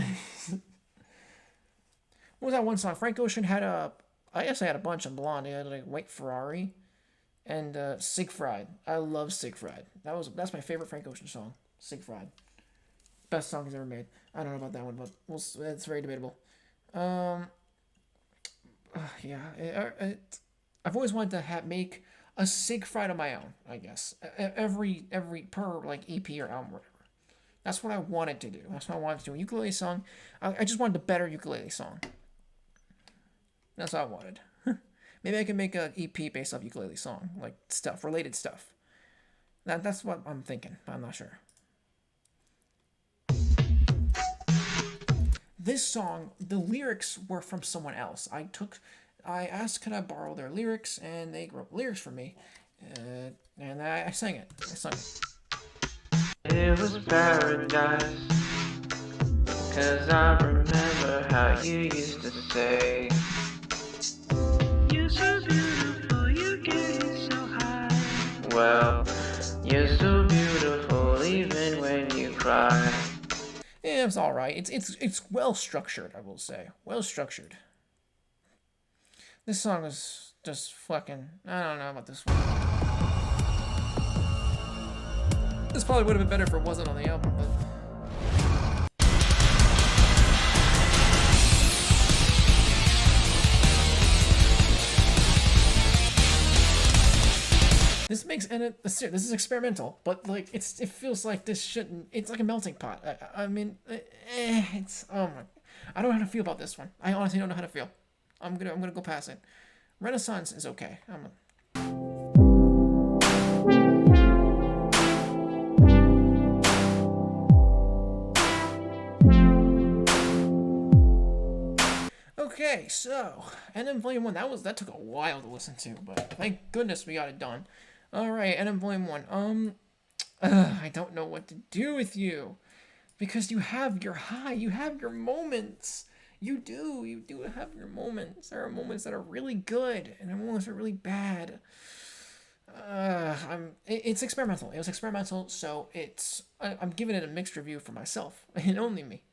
was that one song? Frank Ocean had I guess I had a bunch of Blonde. He had like White Ferrari and Siegfried. I love Siegfried. That's my favorite Frank Ocean song. Siegfried, best song he's ever made. I don't know about that one, but it's very debatable. I've always wanted to make a Siegfried of my own, I guess. Every per like EP or album or whatever. That's what I wanted to do. That's what I wanted to do. A ukulele song. I just wanted a better ukulele song. That's what I wanted. Maybe I can make an EP based off ukulele song, like related stuff. That's what I'm thinking. But I'm not sure. This song, the lyrics were from someone else. I asked, could I borrow their lyrics, and they wrote lyrics for me, and I sang it. It was paradise, 'cause I remember how you used to say, "You're so beautiful, you get so high." Well, you're so beautiful even when you cry. Yeah, it's all right. It's well structured, I will say. Well structured. This song is just fucking. I don't know about this one. This probably would have been better if it wasn't on the album, but. This makes this is experimental, but like it feels like this shouldn't. It's like a melting pot. I mean, it's oh my. I don't know how to feel about this one. I honestly don't know how to feel. I'm gonna go past it. Renaissance is okay. Okay, so NM Volume 1. That took a while to listen to, but thank goodness we got it done. All right, NM Volume 1. I don't know what to do with you, because you have your high, you have your moments. You do have your moments. There are moments that are really good, and there are moments that are really bad. It's experimental. It was experimental, so I'm giving it a mixed review for myself, and only me.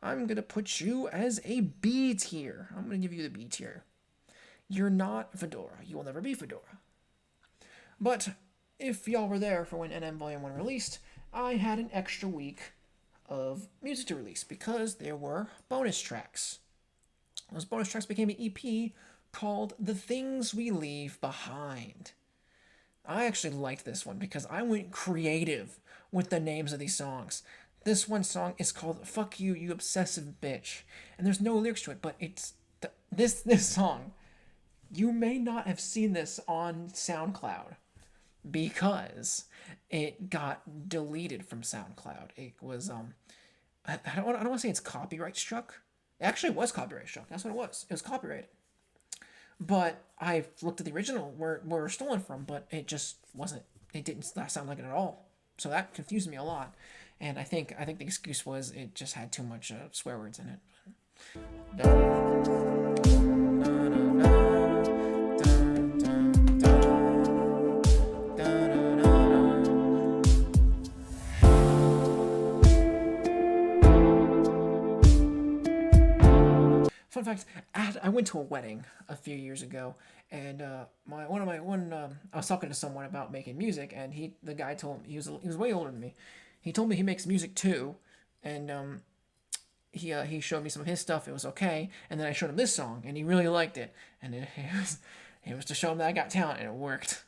I'm gonna put you as a B tier. I'm gonna give you the B tier. You're not Fedora. You will never be Fedora. But if y'all were there for when NM Volume 1 released, I had an extra week of music to release because there were bonus tracks. Those bonus tracks became an EP called The Things We Leave Behind. I actually liked this one because I went creative with the names of these songs. This one song is called Fuck You, You Obsessive Bitch. And there's no lyrics to it, but it's this song. You may not have seen this on SoundCloud because it got deleted from SoundCloud. It was I don't want to say it's copyright struck. It actually was copyright struck. That's what it was. It was copyrighted. But I looked at the original where it was stolen from, but it just wasn't. It didn't sound like it at all. So that confused me a lot. And I think the excuse was it just had too much swear words in it. Fun fact: I went to a wedding a few years ago, and I was talking to someone about making music, and the guy told me he was way older than me. He told me he makes music too, and he showed me some of his stuff. It was okay, and then I showed him this song, and he really liked it. And it was to show him that I got talent, and it worked.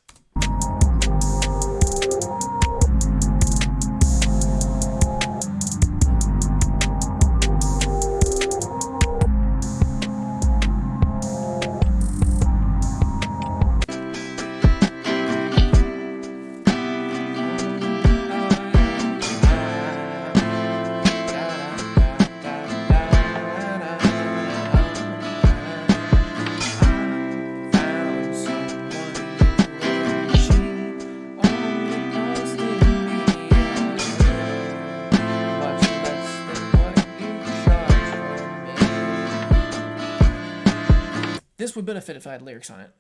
This would benefit if I had lyrics on it.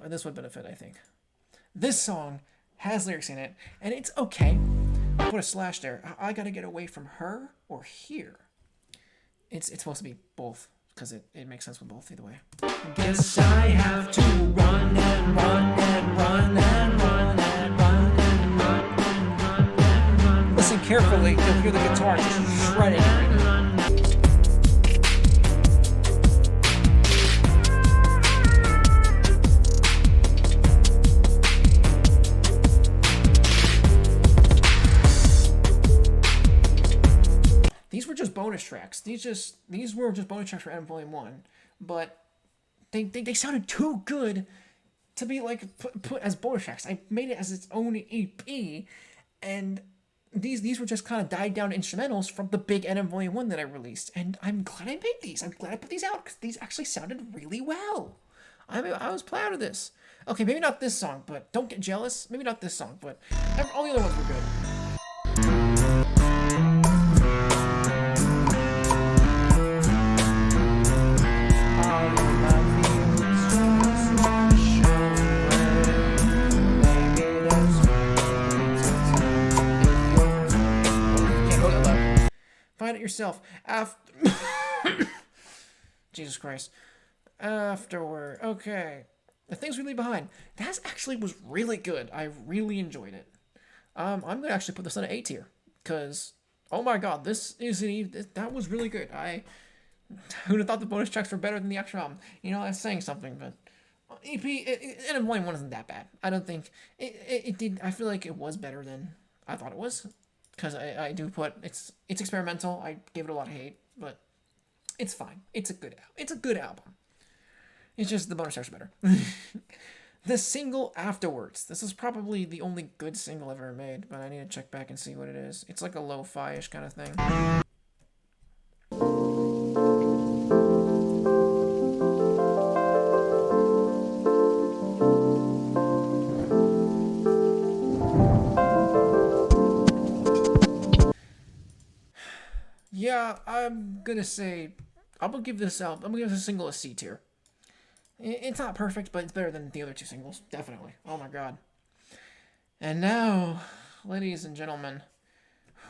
This would benefit, I think. This song has lyrics in it, and it's okay. I'll put a slash there. I gotta get away from her or here. It's supposed to be both, because it makes sense with both either way. Guess I have to run and run and run and run and run and run and run and run. Listen carefully, you'll hear the guitar just shredding right now. These were just bonus tracks. These were just bonus tracks for Adam Volume 1, but they sounded too good to be like put as bonus tracks. I made it as its own EP, and these were just kind of died down instrumentals from the big Adam Volume 1 that I released, and I'm glad I made these. I'm glad I put these out because these actually sounded really well. I was proud of this. Okay, maybe not this song, but don't get jealous. Maybe not this song, but all the other ones were good. Find it yourself. Jesus Christ. Afterward. Okay. The Things We Leave Behind. That actually was really good. I really enjoyed it. I'm going to actually put this on an A tier. Because, oh my god, that was really good. Who'd have thought the bonus tracks were better than the actual album? You know, that's saying something, but EP, Adam Volume 1 isn't that bad. I don't think, it did, I feel like it was better than I thought it was. Because I do put, it's experimental. I gave it a lot of hate, but it's fine. It's a good album. It's just the bonus tracks are better. The single Afterwards. This is probably the only good single I've ever made, but I need to check back and see what it is. It's like a lo-fi-ish kind of thing. Yeah, I'm gonna give this single a C tier. It's not perfect, but it's better than the other two singles, definitely. Oh my god. And now, ladies and gentlemen,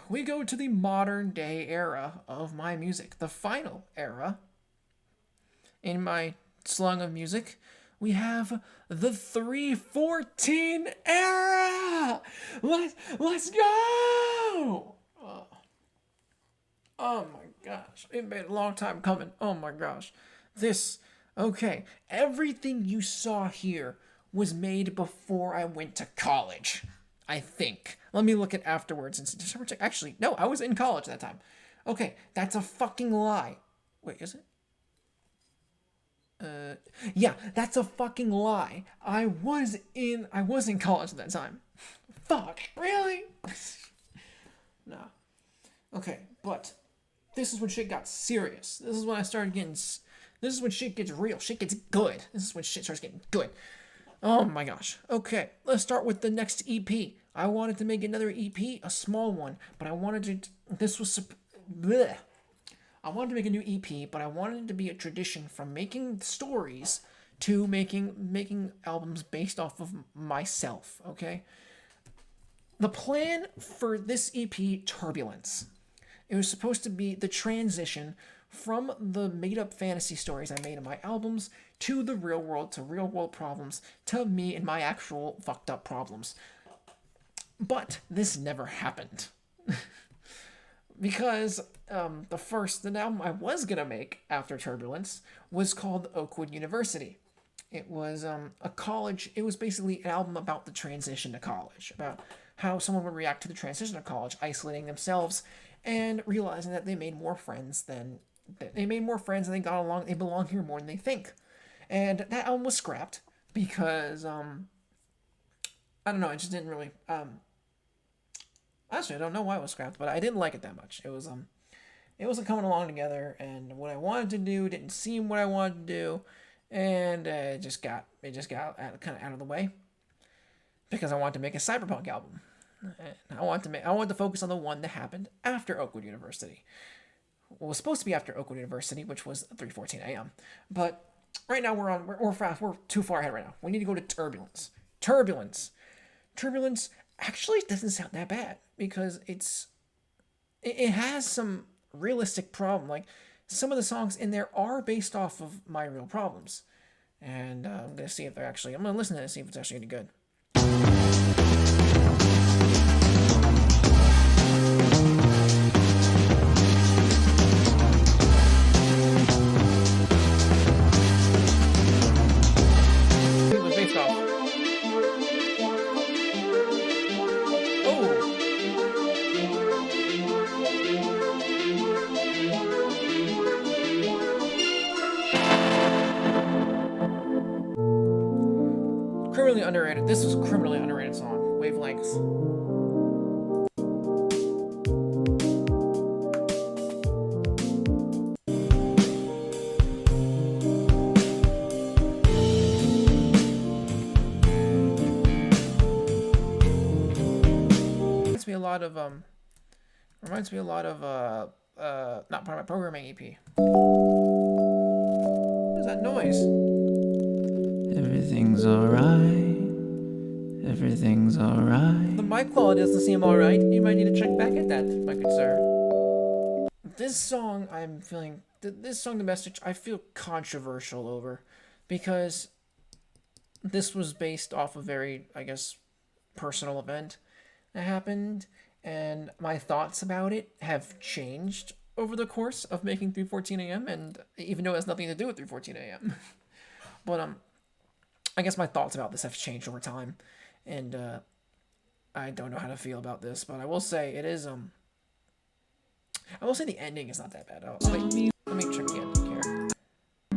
we go to the modern day era of my music, the final era. In my slung of music, we have the 314 era. Let's go. Oh my gosh, it made a long time coming. Oh my gosh. Okay, everything you saw here was made before I went to college, I think. Let me look at Afterwards and see. Actually, no, I was in college at that time. Okay, that's a fucking lie. Wait, is it? Yeah, that's a fucking lie. I was in college at that time. Fuck, really? No. Okay, but this is when shit got serious. This is when I started getting... This is when shit gets real. Shit gets good. This is when shit starts getting good. Oh my gosh. Okay, let's start with the next EP. I wanted to make another EP, a small one, but I wanted to... This was... Bleh. I wanted to make a new EP, but I wanted it to be a tradition from making stories to making albums based off of myself, okay? The plan for this EP, Turbulence, it was supposed to be the transition from the made-up fantasy stories I made in my albums to the real world, to real-world problems, to me and my actual fucked-up problems. But this never happened. because the album I was gonna make after Turbulence was called Oakwood University. It was a college. It was basically an album about the transition to college, about how someone would react to the transition to college, isolating themselves, and realizing that they made more friends than they got along. They belong here more than they think, and that album was scrapped because I don't know. It just didn't really. Actually, I don't know why it was scrapped, but I didn't like it that much. It wasn't coming along together, and what I wanted to do didn't seem what I wanted to do, and it just got kind of out of the way because I wanted to make a cyberpunk album. And I wanted to focus on the one that happened after Oakwood University. What was supposed to be after Oakwood University, which was 3:14 a.m. But right now we're too far ahead right now. We need to go to Turbulence. Turbulence actually doesn't sound that bad because it has some realistic problem. Like some of the songs in there are based off of my real problems, and I'm gonna listen to it and see if it's actually any good. It was based off. Oh. Criminally underrated. This was a criminally underrated song. Wavelengths. Reminds me a lot of not part of my programming EP. What is that noise? Everything's alright. Everything's alright. The mic quality doesn't seem alright. You might need to check back at that, my good sir. This song, the message, I feel controversial over because this was based off a very, I guess, personal event that happened, and my thoughts about it have changed over the course of making 3:14 a.m. and even though it has nothing to do with 3:14 a.m. But I guess my thoughts about this have changed over time, and I don't know how to feel about this, but I will say it is I will say the ending is not that bad. Let me check the ending here.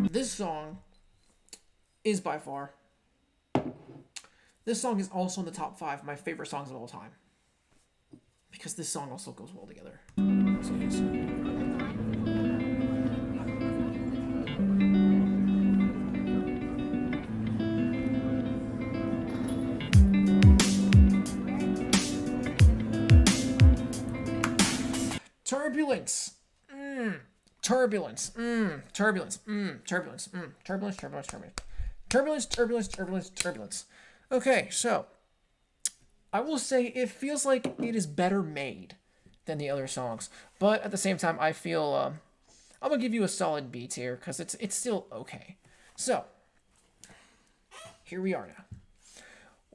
This song is by far. This song is also in the top 5 of my favorite songs of all time. Because this song also goes well together. So yes. Turbulence. Turbulence. Turbulence. Okay, so I will say it feels like it is better made than the other songs, but at the same time, I feel I'm gonna give you a solid B tier because it's still okay. So here we are now.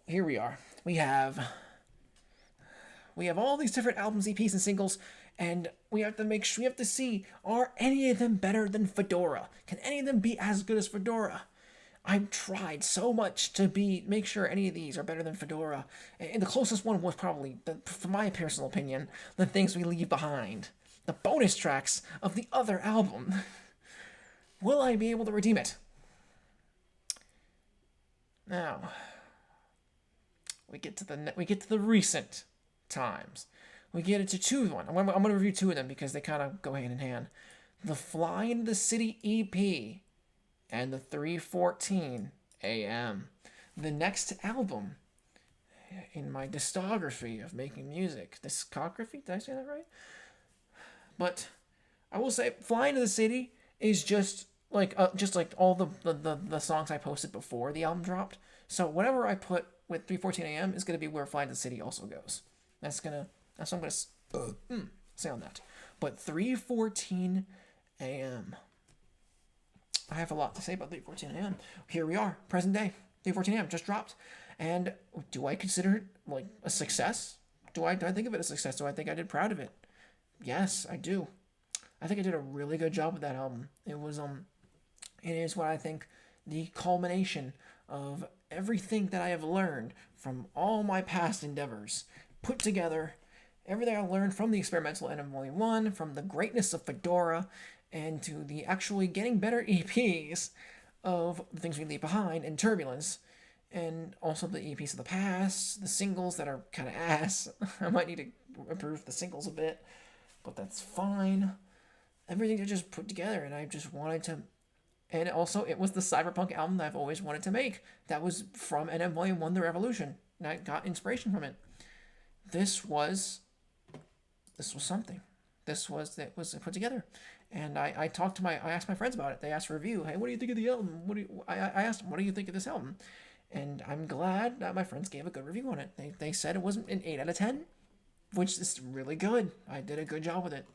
Here we are. We have all these different albums, EPs, and singles, and we have to see, are any of them better than Fedora? Can any of them be as good as Fedora? I've tried so much to make sure any of these are better than Fedora, and the closest one was probably, for my personal opinion, The Things We Leave Behind, the bonus tracks of the other album. Will I be able to redeem it? Now, we get to the recent times. We get into two of them. I'm going to review two of them because they kind of go hand in hand. The Fly Into the City EP and the 3:14 a.m. The next album in my discography of making music. Discography? Did I say that right? But I will say Fly Into the City is just like all the songs I posted before the album dropped. So whatever I put with 3:14 a.m. is going to be where Fly Into the City also goes. That's what I'm going to say on that. But 3:14 a.m. I have a lot to say about 3:14 a.m. Here we are, present day. 3:14 a.m. just dropped. And do I consider it like a success? Do I think of it as a success? Do I think I did proud of it? Yes, I do. I think I did a really good job with that album. It is what I think the culmination of everything that I have learned from all my past endeavors, put together, everything I learned from the experimental NM1, from the greatness of Fedora, and to the actually getting better EPs of the things we leave behind and Turbulence, and also the EPs of the past, the singles that are kind of ass. I might need to improve the singles a bit, but that's fine. Everything I just put together, and I just wanted to. And also, it was the cyberpunk album that I've always wanted to make. That was from NM Volume 1, The Revolution. And I got inspiration from it. This was something. It was put together. And I asked my friends about it. They asked for a review. Hey, what do you think of the album? I asked them, what do you think of this album? And I'm glad that my friends gave a good review on it. They said it wasn't an 8 out of 10, which is really good. I did a good job with it.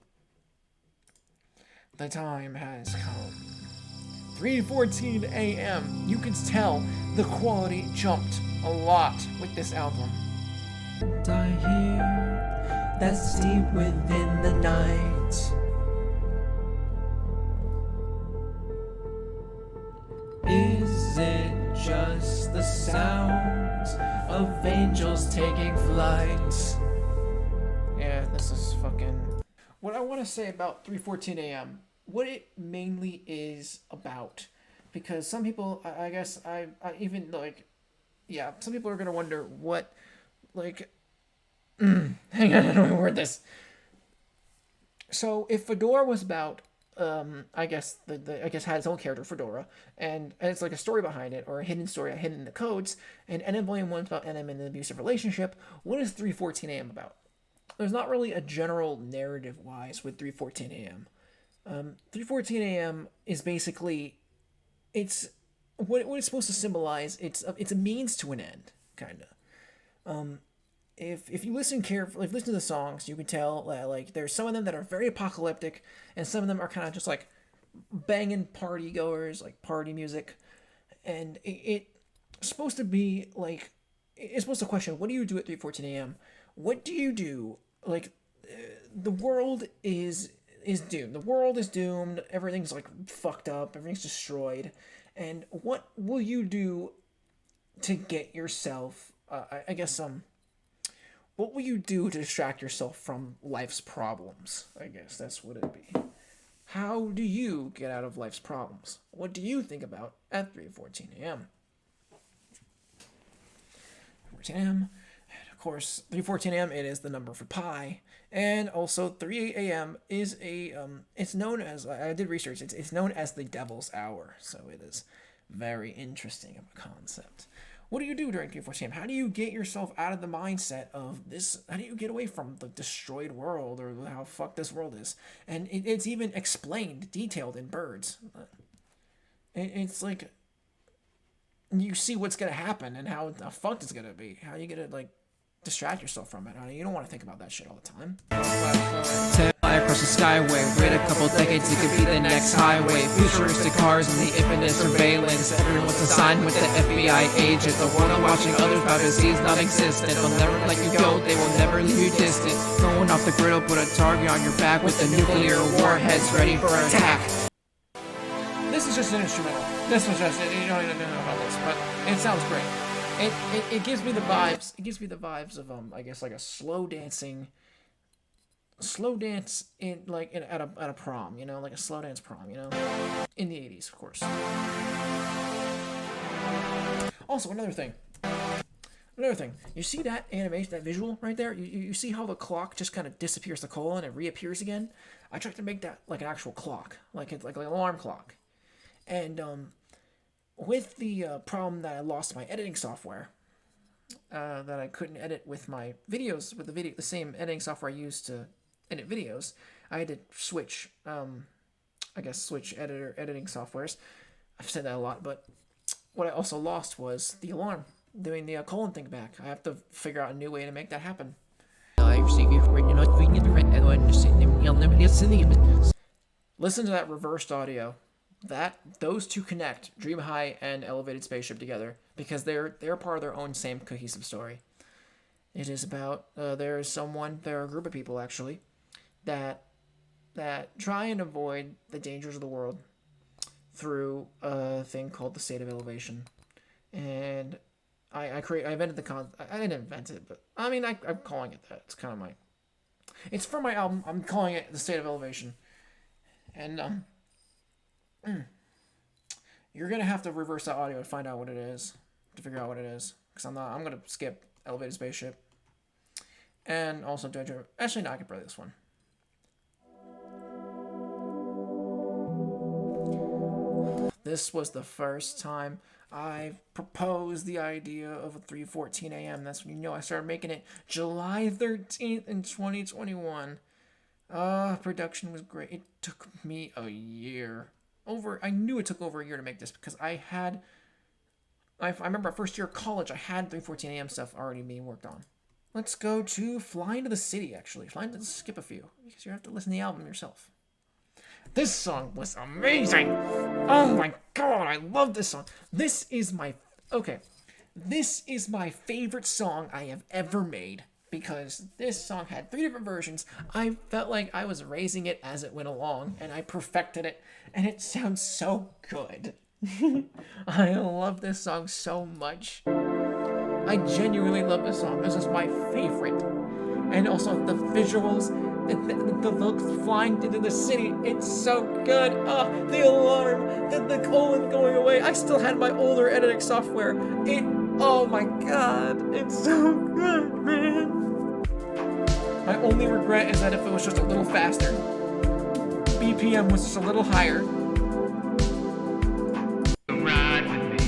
The time has come. 3:14 a.m. You can tell the quality jumped a lot with this album. I hear that's deep within the night. Is it just the sounds of angels taking flight? Yeah, this is fucking... What I want to say about 3:14 a.m., what it mainly is about, because some people, I guess, I even, like, yeah, some people are going to wonder what, like, hang on, I don't know how to word this. So, if Fedora was about, I guess, I guess had its own character, Fedora, and it's like a story behind it, or a hidden story hidden in the codes, and NM Volume 1 is about NM and an abusive relationship, what is 3:14 a.m. about? There's not really a general narrative-wise with 3:14 a.m. 3:14 a.m. is basically, it's what it's supposed to symbolize. It's a means to an end, kind of. If you listen carefully, if you listen to the songs, you can tell that, like, there's some of them that are very apocalyptic, and some of them are kind of just like banging party goers, like party music, and it's supposed to be like, it's supposed to question, what do you do at 3:14 a.m.? What do you do? Like, the world is doomed. The world is doomed. Everything's like fucked up. Everything's destroyed. And what will you do to get yourself? I guess what will you do to distract yourself from life's problems? I guess that's what it'd be. How do you get out of life's problems? What do you think about at 3:14 a.m.? 3:14 a.m. Of course, 3:14 a.m. it is the number for pi, and also 3 a.m. is a it's known as, I did research, it's known as the devil's hour, so it is very interesting of a concept. What do you do during 3:14 a.m.? How do you get yourself out of the mindset of this? How do you get away from the destroyed world, or how fucked this world is? And it's even explained, detailed in Birds. It's like, you see what's gonna happen and how fucked it's gonna be. How you gonna, like, distract yourself from it. You don't want to think about that shit all the time. Fly across the skyway, wait a couple decades, it could be the next highway. Futuristic cars and the infinite surveillance. Everyone's assigned with the FBI agent. The world are watching others by disease non-existent. They'll never let you go, they will never leave you distant. Going off the grid will put a target on your back with the nuclear warheads ready for attack. This is just an instrumental. This was just, you don't even know about this, but it sounds great. It gives me the vibes. It gives me the vibes of I guess, like a slow dance in, like, at a prom, you know, like a slow dance prom, you know, in the 80s, of course. Also, another thing. You see that animation, that visual right there? You see how the clock just kind of disappears the colon and reappears again? I tried to make that like an actual clock, like an alarm clock, and with the problem that I lost my editing software, that I couldn't edit with my videos with the same editing software I used to edit videos, I had to switch editing softwares. I've said that a lot, but what I also lost was the alarm, doing the colon thing back. I have to figure out a new way to make that happen. Listen to that reversed audio. Those two connect Dream High and Elevated Spaceship together because they're part of their own same cohesive story. It is about there are a group of people actually that try and avoid the dangers of the world through a thing called the state of elevation. And I invented the I didn't invent it, but I mean, I'm calling it that. It's kind of it's from my album. I'm calling it the state of elevation. And you're gonna have to reverse that audio and find out what it is to figure out what it is, because I'm gonna skip elevated spaceship. And also actually no, I can play this one. This was the first time I proposed the idea of a 3:14 a.m. That's when I started making it July 13th in 2021. Production was great. It took me a year. I knew it took over a year to make this because I remember first year of college, I had 3:14 a.m. stuff already being worked on. Let's go to Flying to the City, actually. Skip a few, because you have to listen to the album yourself. This song was amazing! Oh my god, I love this song. This is my favorite song I have ever made, because this song had 3 different versions. I felt like I was raising it as it went along, and I perfected it, and it sounds so good. I love this song so much. I genuinely love this song. This is my favorite. And also the visuals, the flying into the city, it's so good. The alarm, the colon going away. I still had my older editing software. Oh my god, it's so good, man. My only regret is that if it was just a little faster, BPM was just a little higher. Ride with me.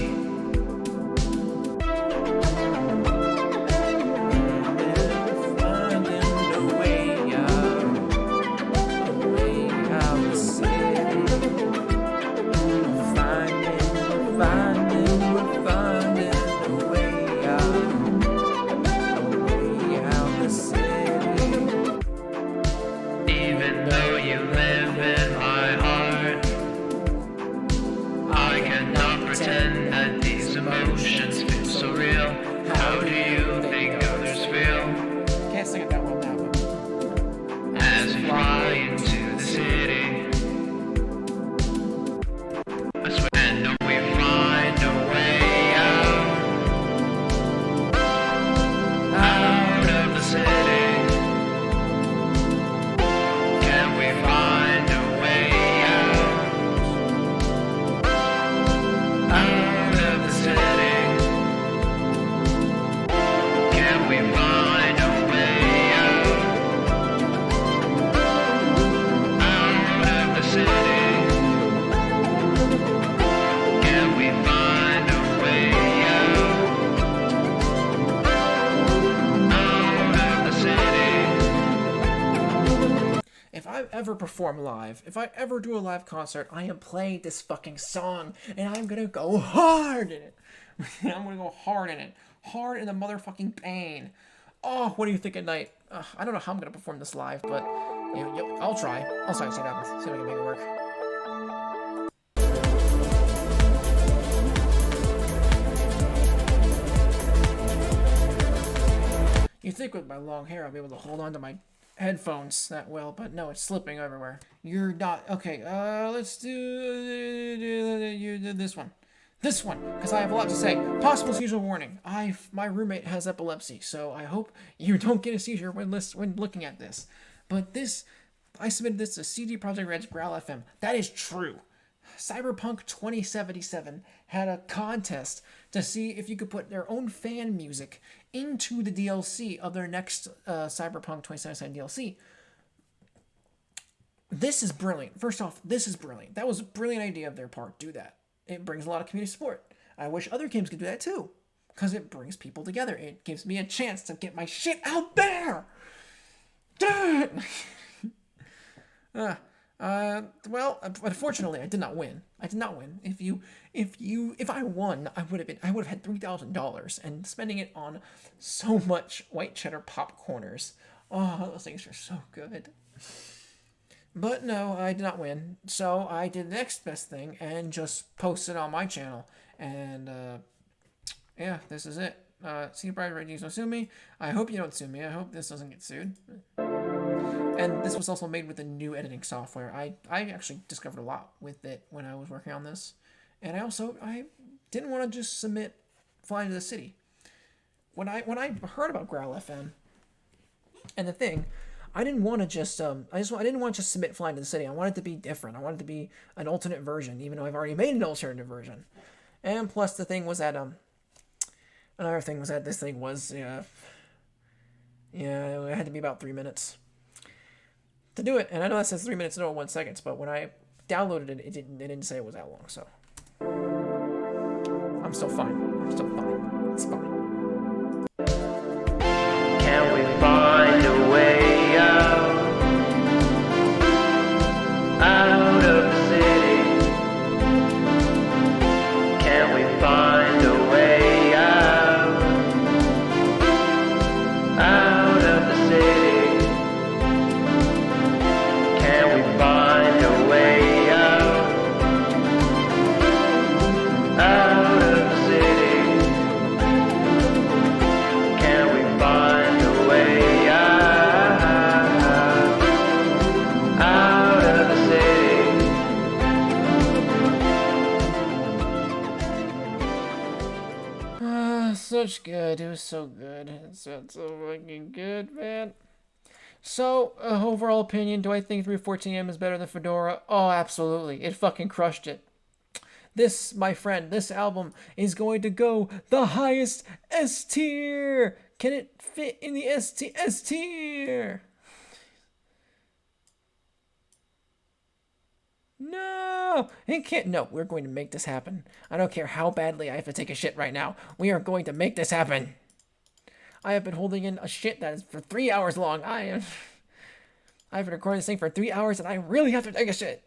Even though you live in my heart, I cannot pretend that these emotions feel so real. How do you think others feel? Can't sing it that well now, but As we fly into the city, I swear, and know we find a way out of the city. Can we find a way out of the city? Can we find a way out of the city? Can we find a way out of the city? if I ever perform live, if I ever do a live concert, I am playing this fucking song, and I'm gonna go hard in it. I'm gonna go hard in it. Hard in the motherfucking pain. Oh, what do you think at night? I don't know how I'm gonna perform this live, but I'll try. I'll try to see what happens. See if I can make it work. You'd think with my long hair I'd be able to hold on to my headphones that well, but no, it's slipping everywhere. You're not. Okay, let's do this one. This one, because I have a lot to say. Possible seizure warning. My roommate has epilepsy, so I hope you don't get a seizure when looking at this. But I submitted this to CD Projekt Red's Growl FM. That is true. Cyberpunk 2077 had a contest to see if you could put their own fan music into the DLC of their next Cyberpunk 2077 DLC. This is brilliant. First off, this is brilliant. That was a brilliant idea of their part. Do that. It brings a lot of community support. I wish other games could do that too, because it brings people together. It gives me a chance to get my shit out there. Well, unfortunately, I did not win. If I won, I would have had $3,000 and spending it on so much white cheddar popcorners. Oh, those things are so good. But no, I did not win. So I did the next best thing and just posted on my channel. And yeah, this is it. CD Projekt Red, don't sue me. I hope you don't sue me. I hope this doesn't get sued. And this was also made with a new editing software. I actually discovered a lot with it when I was working on this. And I didn't want to just submit Flying to the City. When I heard about Growl FM and the thing, I didn't want to just I didn't want to just submit Flying to the City. I wanted it to be different. I wanted it to be an alternate version, even though I've already made an alternative version. And plus the thing was that another thing was that this thing was it had to be about 3 minutes to do it. And I know that says 3 minutes and 1 seconds, but when I downloaded it, it didn't say it was that long. So I'm still fine. It's fine. Can we find a way out of the city? Can we find a way out of the city? Can we find a way out of the city? Can we find a way out of the city? Such good. It was so good. It's so fucking good, man. So, overall opinion, do I think 314 AM is better than Fedora? Oh, absolutely. It fucking crushed it. This, my friend, this album is going to go the highest S tier. Can it fit in the S tier? No, it can't. No, we're going to make this happen. I don't care how badly I have to take a shit right now. We are going to make this happen. I have been holding in a shit that is for 3 hours long. I've been recording this thing for 3 hours and I really have to take a shit.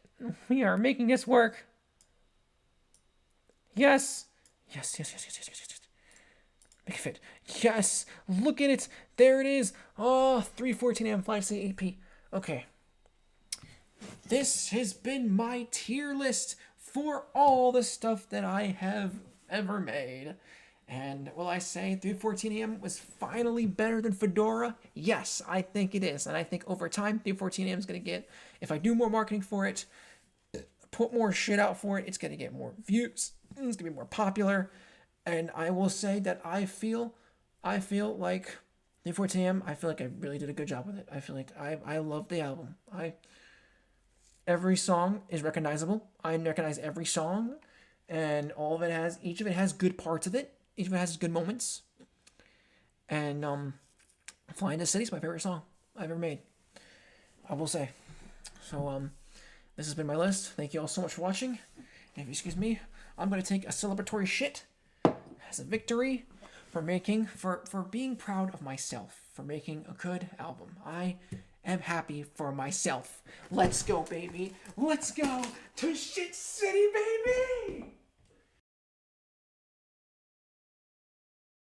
We are making this work. Yes. Yes. Make it fit. Yes. Look at it. There it is. Oh, 314 AM Flying to the EP. Okay. This has been my tier list for all the stuff that I have ever made. And will I say 314 AM was finally better than Fedora? Yes, I think it is. And I think over time, 314 AM is going to get, if I do more marketing for it, put more shit out for it, it's going to get more views. It's going to be more popular. And I will say that I feel like 314 AM, I feel like I really did a good job with it. I feel like I love the album. Every song is recognizable. I recognize every song, and each of it has good parts of it. Each of it has good moments. And Flying to the City is my favorite song I've ever made, I will say. So this has been my list. Thank you all so much for watching. And if you excuse me, I'm going to take a celebratory shit as a victory for being proud of myself, for making a good album. I am happy for myself. Let's go, baby. Let's go to Shit City, baby!